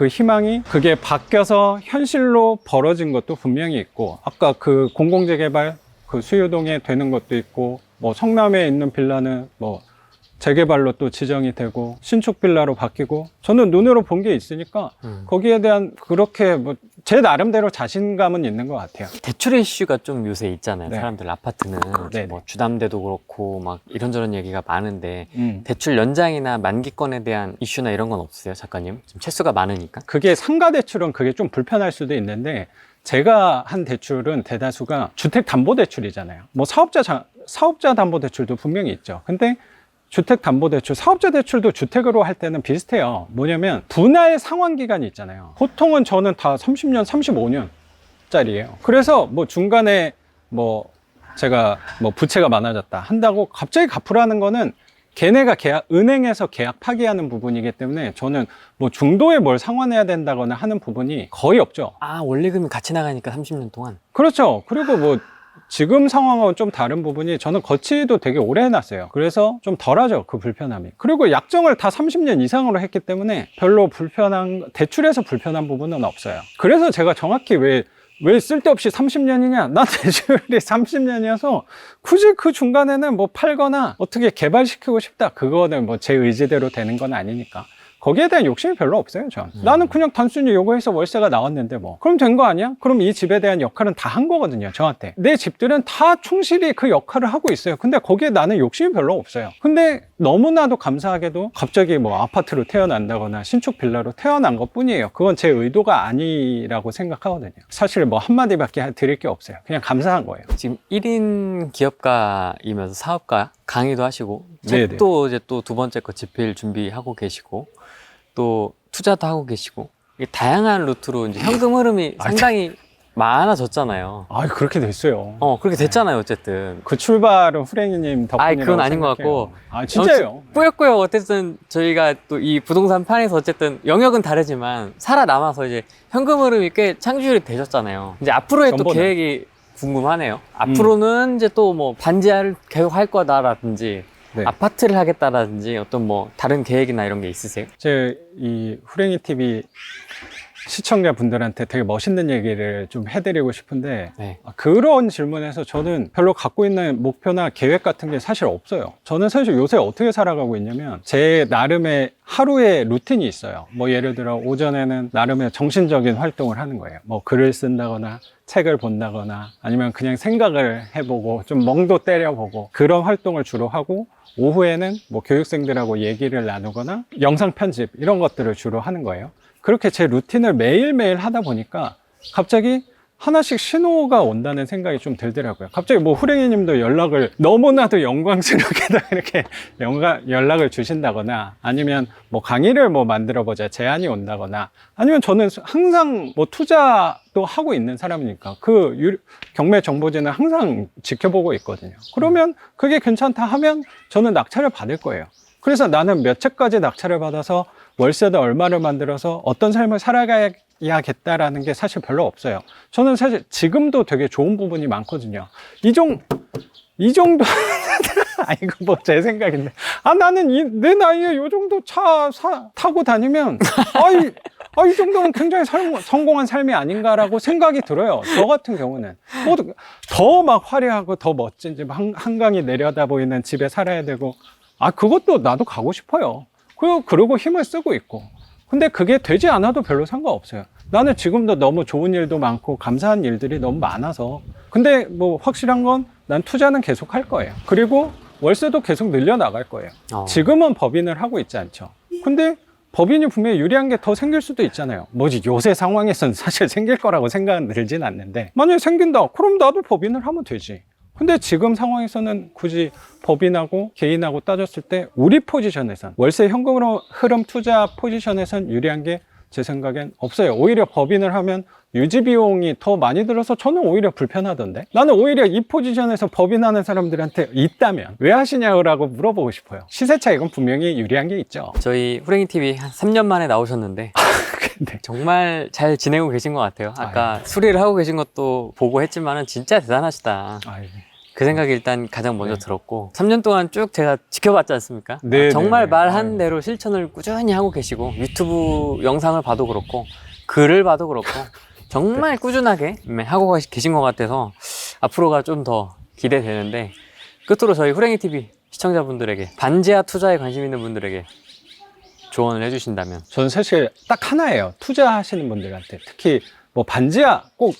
[SPEAKER 2] 희망이 그게 바뀌어서 현실로 벌어진 것도 분명히 있고 아까 그 공공재개발 그 수요동에 되는 것도 있고 뭐 성남에 있는 빌라는 뭐 재개발로 또 지정이 되고 신축 빌라로 바뀌고 저는 눈으로 본 게 있으니까 거기에 대한 그렇게 뭐 제 나름대로 자신감은 있는 것 같아요.
[SPEAKER 3] 대출 이슈가 좀 요새 있잖아요.
[SPEAKER 2] 네.
[SPEAKER 3] 사람들 아파트는
[SPEAKER 2] 네.
[SPEAKER 3] 뭐 주담대도 그렇고 막 이런저런 얘기가 많은데
[SPEAKER 2] 음.
[SPEAKER 3] 대출 연장이나 만기권에 대한 이슈나 이런 건 없으세요, 작가님? 지금 채수가 많으니까.
[SPEAKER 2] 그게 상가 대출은 그게 좀 불편할 수도 있는데 제가 한 대출은 대다수가 주택담보대출이잖아요. 뭐 사업자 담보대출도 분명히 있죠. 근데 주택담보대출, 사업자 대출도 주택으로 할 때는 비슷해요. 뭐냐면 분할 상환기간이 있잖아요. 보통은 저는 다 30년, 35년짜리예요. 그래서 뭐 중간에 뭐 제가 뭐 부채가 많아졌다 한다고 갑자기 갚으라는 거는 걔네가 은행에서 계약 파기하는 부분이기 때문에 저는 뭐 중도에 뭘 상환해야 된다거나 하는 부분이 거의 없죠.
[SPEAKER 3] 원리금이 같이 나가니까 30년 동안.
[SPEAKER 2] 그렇죠. 그리고 뭐 지금 상황하고는 좀 다른 부분이 저는 거치도 되게 오래 해놨어요. 그래서 좀 덜하죠, 그 불편함이. 그리고 약정을 다 30년 이상으로 했기 때문에 별로 대출에서 불편한 부분은 없어요. 그래서 제가 정확히 왜 쓸데없이 30년이냐? 난 대출이 30년이어서 굳이 그 중간에는 뭐 팔거나 어떻게 개발시키고 싶다. 그거는 뭐 제 의지대로 되는 건 아니니까. 거기에 대한 욕심이 별로 없어요, 전. 나는 그냥 단순히 요거해서 월세가 나왔는데 뭐. 그럼 된 거 아니야? 그럼 이 집에 대한 역할은 다 한 거거든요, 저한테. 내 집들은 다 충실히 그 역할을 하고 있어요. 근데 거기에 나는 욕심이 별로 없어요. 근데 너무나도 감사하게도 갑자기 뭐 아파트로 태어난다거나 신축 빌라로 태어난 것 뿐이에요. 그건 제 의도가 아니라고 생각하거든요. 사실 뭐 한마디밖에 드릴 게 없어요. 그냥 감사한 거예요.
[SPEAKER 3] 지금 1인 기업가이면서 사업가 강의도 하시고
[SPEAKER 2] 네네.
[SPEAKER 3] 책도 이제 또 두 번째 거 집필 준비하고 계시고 또 투자도 하고 계시고 이게 다양한 루트로 이제 현금 흐름이 상당히 많아졌잖아요.
[SPEAKER 2] 그렇게 됐어요.
[SPEAKER 3] 그렇게 됐잖아요, 어쨌든.
[SPEAKER 2] 그 출발은 후랭이님 덕분이라고
[SPEAKER 3] 그건 아닌 것
[SPEAKER 2] 생각해요.
[SPEAKER 3] 같고.
[SPEAKER 2] 진짜예요.
[SPEAKER 3] 꾸역꾸역 어쨌든 저희가 또 이 부동산 판에서 어쨌든 영역은 다르지만 살아남아서 이제 현금 흐름이 꽤 창출이 되셨잖아요. 이제 앞으로의 또
[SPEAKER 2] 전번에.
[SPEAKER 3] 계획이 궁금하네요. 앞으로는 이제 또 뭐 반지하를 계속 할 거다라든지
[SPEAKER 2] 네.
[SPEAKER 3] 아파트를 하겠다라든지 어떤 뭐 다른 계획이나 이런 게 있으세요?
[SPEAKER 2] 이 후랭이 TV 시청자분들한테 되게 멋있는 얘기를 좀 해드리고 싶은데
[SPEAKER 3] 네.
[SPEAKER 2] 그런 질문에서 저는 별로 갖고 있는 목표나 계획 같은 게 사실 없어요. 저는 사실 요새 어떻게 살아가고 있냐면 제 나름의 하루의 루틴이 있어요. 뭐 예를 들어 오전에는 나름의 정신적인 활동을 하는 거예요. 뭐 글을 쓴다거나 책을 본다거나 아니면 그냥 생각을 해보고 좀 멍도 때려보고 그런 활동을 주로 하고 오후에는 뭐 교육생들하고 얘기를 나누거나 영상 편집 이런 것들을 주로 하는 거예요. 그렇게 제 루틴을 매일매일 하다 보니까 갑자기 하나씩 신호가 온다는 생각이 좀 들더라고요. 갑자기 뭐 후랭이님도 연락을 너무나도 영광스럽게 이렇게 연락을 주신다거나 아니면 뭐 강의를 뭐 만들어보자 제안이 온다거나 아니면 저는 항상 뭐 투자도 하고 있는 사람이니까 그 경매 정보지는 항상 지켜보고 있거든요. 그러면 그게 괜찮다 하면 저는 낙찰을 받을 거예요. 그래서 나는 몇 채까지 낙찰을 받아서 월세도 얼마를 만들어서 어떤 삶을 살아가야겠다라는 게 사실 별로 없어요. 저는 사실 지금도 되게 좋은 부분이 많거든요. 이 정도 아이고 뭐 제 생각인데 나는 내 나이에 이 정도 차 타고 다니면 이 정도는 굉장히 성공한 삶이 아닌가라고 생각이 들어요. 저 같은 경우는 더 막 화려하고 더 멋진 집 한강이 내려다 보이는 집에 살아야 되고 그것도 나도 가고 싶어요. 그러고 힘을 쓰고 있고. 근데 그게 되지 않아도 별로 상관없어요. 나는 지금도 너무 좋은 일도 많고 감사한 일들이 너무 많아서. 근데 뭐 확실한 건 난 투자는 계속 할 거예요. 그리고 월세도 계속 늘려나갈 거예요. 지금은 법인을 하고 있지 않죠. 근데 법인이 분명히 유리한 게 더 생길 수도 있잖아요. 뭐지 요새 상황에서는 사실 생길 거라고 생각은 들진 않는데 만약에 생긴다 그럼 나도 법인을 하면 되지. 근데 지금 상황에서는 굳이 법인하고 개인하고 따졌을 때 우리 포지션에선 월세 현금으로 흐름 투자 포지션에선 유리한 게 제 생각엔 없어요. 오히려 법인을 하면 유지 비용이 더 많이 들어서 저는 오히려 불편하던데 나는 오히려 이 포지션에서 법인하는 사람들한테 있다면 왜 하시냐고 물어보고 싶어요. 시세 차익은 분명히 유리한 게 있죠.
[SPEAKER 3] 저희 후랭이 TV 한 3년 만에 나오셨는데
[SPEAKER 2] 근데
[SPEAKER 3] 정말 잘 지내고 계신 것 같아요. 아까 수리를 하고 계신 것도 보고 했지만은 진짜 대단하시다. 그 생각이 일단 가장 먼저 들었고 3년 동안 쭉 제가 지켜봤지 않습니까? 정말 말한 대로 실천을 꾸준히 하고 계시고 유튜브 영상을 봐도 그렇고 글을 봐도 그렇고 정말 꾸준하게 하고 계신 것 같아서 앞으로가 좀 더 기대되는데 끝으로 저희 후랭이TV 시청자분들에게 반지하 투자에 관심 있는 분들에게 조언을 해주신다면
[SPEAKER 2] 저는 사실 딱 하나예요. 투자하시는 분들한테 특히 뭐 반지하 꼭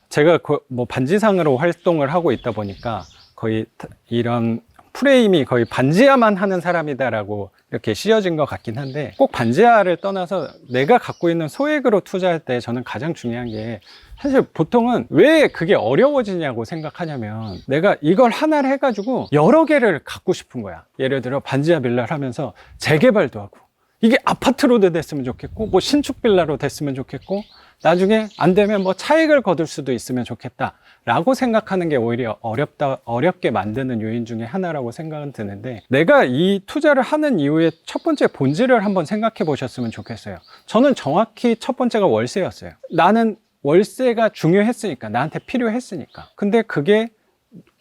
[SPEAKER 2] 제가 뭐 반지상으로 활동을 하고 있다 보니까 거의 이런 프레임이 거의 반지하만 하는 사람이다라고 이렇게 씌워진 것 같긴 한데 꼭 반지하를 떠나서 내가 갖고 있는 소액으로 투자할 때 저는 가장 중요한 게 사실 보통은 왜 그게 어려워지냐고 생각하냐면 내가 이걸 하나를 해가지고 여러 개를 갖고 싶은 거야. 예를 들어 반지하 빌라를 하면서 재개발도 하고 이게 아파트로 됐으면 좋겠고 뭐 신축 빌라로 됐으면 좋겠고 나중에 안 되면 뭐 차익을 거둘 수도 있으면 좋겠다 라고 생각하는 게 오히려 어렵게 만드는 요인 중에 하나라고 생각은 드는데 내가 이 투자를 하는 이후에 첫 번째 본질을 한번 생각해 보셨으면 좋겠어요. 저는 정확히 첫 번째가 월세였어요. 나는 월세가 중요했으니까 나한테 필요했으니까. 근데 그게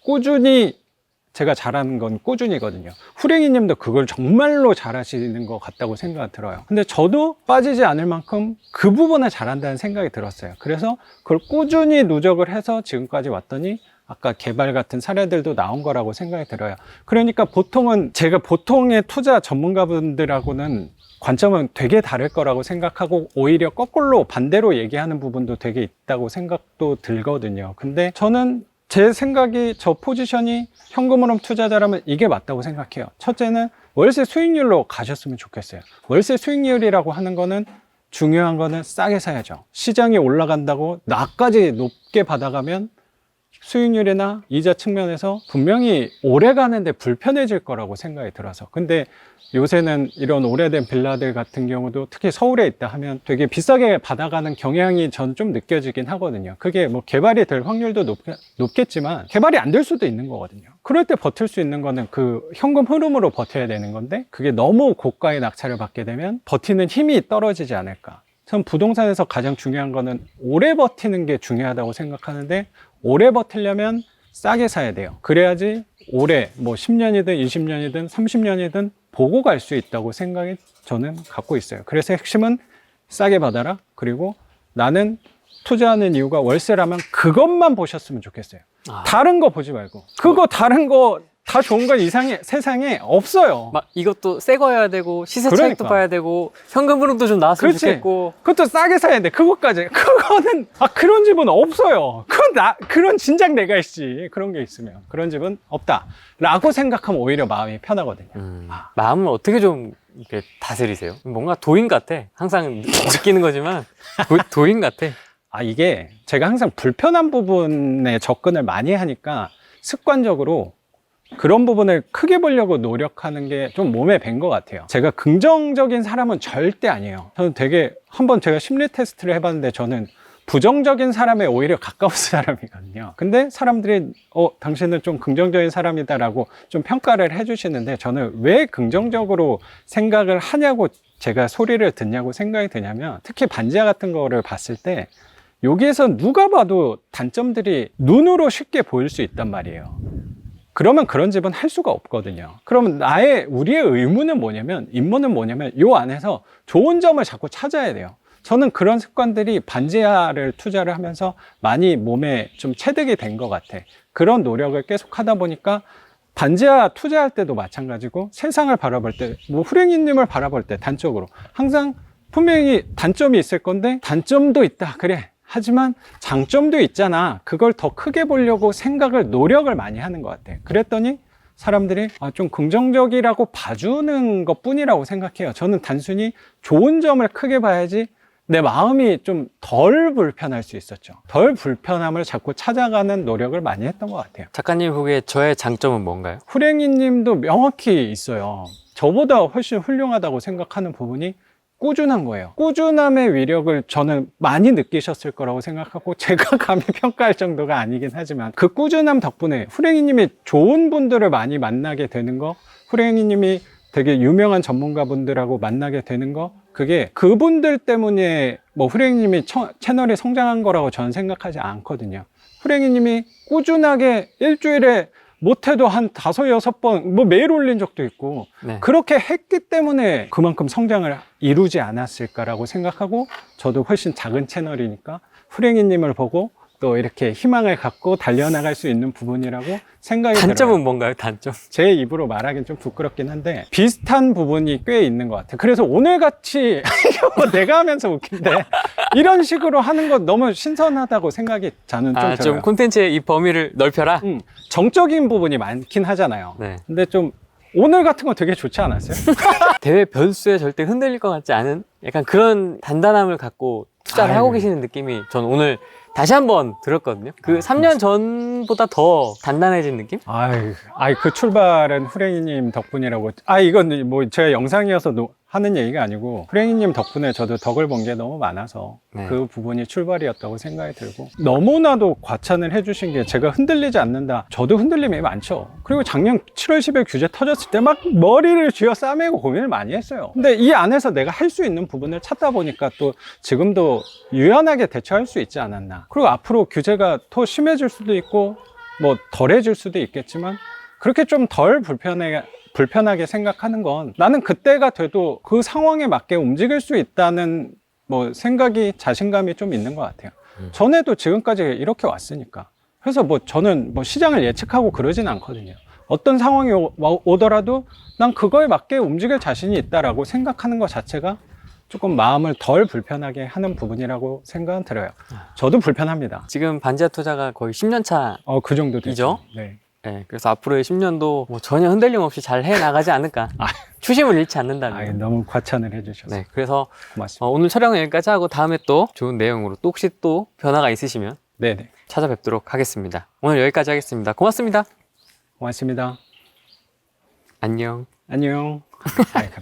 [SPEAKER 2] 꾸준히 제가 잘하는 건 꾸준히거든요. 후랭이 님도 그걸 정말로 잘하시는 것 같다고 생각이 들어요. 근데 저도 빠지지 않을 만큼 그 부분을 잘한다는 생각이 들었어요. 그래서 그걸 꾸준히 누적을 해서 지금까지 왔더니 아까 개발 같은 사례들도 나온 거라고 생각이 들어요. 그러니까 제가 보통의 투자 전문가분들하고는 관점은 되게 다를 거라고 생각하고 오히려 거꾸로 반대로 얘기하는 부분도 되게 있다고 생각도 들거든요. 근데 저는 제 생각이 저 포지션이 현금흐름 투자자라면 이게 맞다고 생각해요. 첫째는 월세 수익률로 가셨으면 좋겠어요. 월세 수익률이라고 하는 거는 중요한 거는 싸게 사야죠. 시장이 올라간다고 나까지 높게 받아가면 수익률이나 이자 측면에서 분명히 오래 가는데 불편해질 거라고 생각이 들어서. 근데 요새는 이런 오래된 빌라들 같은 경우도 특히 서울에 있다 하면 되게 비싸게 받아가는 경향이 전 좀 느껴지긴 하거든요. 그게 뭐 개발이 될 확률도 높겠지만 개발이 안 될 수도 있는 거거든요. 그럴 때 버틸 수 있는 거는 그 현금 흐름으로 버텨야 되는 건데 그게 너무 고가의 낙찰을 받게 되면 버티는 힘이 떨어지지 않을까. 전 부동산에서 가장 중요한 거는 오래 버티는 게 중요하다고 생각하는데 오래 버티려면 싸게 사야 돼요. 그래야지 오래 뭐 10년이든 20년이든 30년이든 보고 갈 수 있다고 생각이 저는 갖고 있어요. 그래서 핵심은 싸게 받아라. 그리고 나는 투자하는 이유가 월세라면 그것만 보셨으면 좋겠어요. 다른 거 보지 말고. 다른 거 다 좋은 거 이상에 세상에 없어요.
[SPEAKER 3] 막 이것도 새 거여야 되고 시세 차익도 봐야 되고 현금 흐름도 좀 나왔으면 좋겠고
[SPEAKER 2] 그것도 싸게 사야 돼. 그것까지. 그거는 그런 집은 없어요. 그런 진작 내가 있지. 그런 게 있으면 그런 집은 없다 라고 생각하면 오히려 마음이 편하거든요.
[SPEAKER 3] 마음을 어떻게 좀 이렇게 다스리세요? 뭔가 도인 같아. 항상 느끼는 거지만 도인 같아.
[SPEAKER 2] 이게 제가 항상 불편한 부분에 접근을 많이 하니까 습관적으로 그런 부분을 크게 보려고 노력하는 게 좀 몸에 밴 것 같아요. 제가 긍정적인 사람은 절대 아니에요. 저는 되게 한번 제가 심리 테스트를 해봤는데 저는 부정적인 사람에 오히려 가까운 사람이거든요. 근데 사람들이 당신은 좀 긍정적인 사람이다라고 좀 평가를 해주시는데 저는 왜 긍정적으로 생각을 하냐고 제가 소리를 듣냐고 생각이 드냐면 특히 반지하 같은 거를 봤을 때 여기에서 누가 봐도 단점들이 눈으로 쉽게 보일 수 있단 말이에요. 그러면 그런 집은 할 수가 없거든요. 그러면 우리의 의무는 뭐냐면, 임무는 뭐냐면 요 안에서 좋은 점을 자꾸 찾아야 돼요. 저는 그런 습관들이 반지하를 투자를 하면서 많이 몸에 좀 체득이 된 것 같아. 그런 노력을 계속 하다 보니까 반지하 투자할 때도 마찬가지고 세상을 바라볼 때, 뭐 후랭이님을 바라볼 때 단적으로 항상 분명히 단점이 있을 건데 단점도 있다. 그래. 하지만 장점도 있잖아. 그걸 더 크게 보려고 노력을 많이 하는 것 같아. 그랬더니 사람들이 좀 긍정적이라고 봐주는 것 뿐이라고 생각해요. 저는 단순히 좋은 점을 크게 봐야지 내 마음이 좀 덜 불편할 수 있었죠. 덜 불편함을 자꾸 찾아가는 노력을 많이 했던 것 같아요.
[SPEAKER 3] 작가님 보기에 저의 장점은 뭔가요?
[SPEAKER 2] 후랭이 님도 명확히 있어요. 저보다 훨씬 훌륭하다고 생각하는 부분이 꾸준한 거예요. 꾸준함의 위력을 저는 많이 느끼셨을 거라고 생각하고 제가 감히 평가할 정도가 아니긴 하지만 그 꾸준함 덕분에 후랭이 님이 좋은 분들을 많이 만나게 되는 거, 후랭이 님이 되게 유명한 전문가분들하고 만나게 되는 거, 그게 그분들 때문에 뭐 후랭이 님이 채널이 성장한 거라고 저는 생각하지 않거든요. 후랭이 님이 꾸준하게 일주일에 못해도 한 5, 6번 뭐 매일 올린 적도 있고
[SPEAKER 3] 네.
[SPEAKER 2] 그렇게 했기 때문에 그만큼 성장을 이루지 않았을까라고 생각하고 저도 훨씬 작은 채널이니까 후랭이 님을 보고 또 이렇게 희망을 갖고 달려나갈 수 있는 부분이라고 생각이
[SPEAKER 3] 단점은
[SPEAKER 2] 들어요.
[SPEAKER 3] 뭔가요? 단점?
[SPEAKER 2] 제 입으로 말하기는 좀 부끄럽긴 한데 비슷한 부분이 꽤 있는 것 같아요. 그래서 오늘같이 이거 내가 하면서 웃긴데 이런 식으로 하는 거 너무 신선하다고 생각이 저는 좀 들어요.
[SPEAKER 3] 좀 콘텐츠의 이 범위를 넓혀라?
[SPEAKER 2] 정적인 부분이 많긴 하잖아요.
[SPEAKER 3] 네.
[SPEAKER 2] 근데 좀 오늘 같은 거 되게 좋지 않았어요?
[SPEAKER 3] 대회 변수에 절대 흔들릴 것 같지 않은 약간 그런 단단함을 갖고 투자를 하고 계시는 느낌이 전 오늘 다시 한번 들었거든요. 그 3년 전보다 더 단단해진 느낌?
[SPEAKER 2] 그 출발은 후랭이님 덕분이라고. 이건 뭐 제가 영상이어서 하는 얘기가 아니고 후랭이님 덕분에 저도 덕을 본 게 너무 많아서
[SPEAKER 3] 네.
[SPEAKER 2] 그 부분이 출발이었다고 생각이 들고 너무나도 과찬을 해주신 게 제가 흔들리지 않는다. 저도 흔들림이 많죠. 그리고 작년 7월 10일 규제 터졌을 때 막 머리를 쥐어 싸매고 고민을 많이 했어요. 근데 이 안에서 내가 할 수 있는 부분을 찾다 보니까 또 지금도 유연하게 대처할 수 있지 않았나. 그리고 앞으로 규제가 더 심해질 수도 있고 뭐 덜해질 수도 있겠지만 그렇게 좀 덜 불편하게 생각하는 건 나는 그때가 돼도 그 상황에 맞게 움직일 수 있다는 뭐 생각이 자신감이 좀 있는 것 같아요. 전에도 지금까지 이렇게 왔으니까. 그래서 뭐 저는 뭐 시장을 예측하고 그러진 않거든요. 어떤 상황이 오더라도 난 그거에 맞게 움직일 자신이 있다라고 생각하는 것 자체가 조금 마음을 덜 불편하게 하는 부분이라고 생각은 들어요. 저도 불편합니다.
[SPEAKER 3] 지금 반지하 투자가 거의 10년 차.
[SPEAKER 2] 그 정도 되죠.
[SPEAKER 3] 이죠?
[SPEAKER 2] 네.
[SPEAKER 3] 네, 그래서 앞으로의 10년도 뭐 전혀 흔들림 없이 잘 해나가지 않을까. 추심을 잃지 않는다면.
[SPEAKER 2] 너무 과찬을 해주셔서.
[SPEAKER 3] 네, 그래서
[SPEAKER 2] 고맙습니다.
[SPEAKER 3] 오늘 촬영은 여기까지 하고 다음에 또 좋은 내용으로 또 혹시 또 변화가 있으시면
[SPEAKER 2] 네네.
[SPEAKER 3] 찾아뵙도록 하겠습니다. 오늘 여기까지 하겠습니다. 고맙습니다.
[SPEAKER 2] 고맙습니다.
[SPEAKER 3] 안녕.
[SPEAKER 2] 안녕. 감사합니다.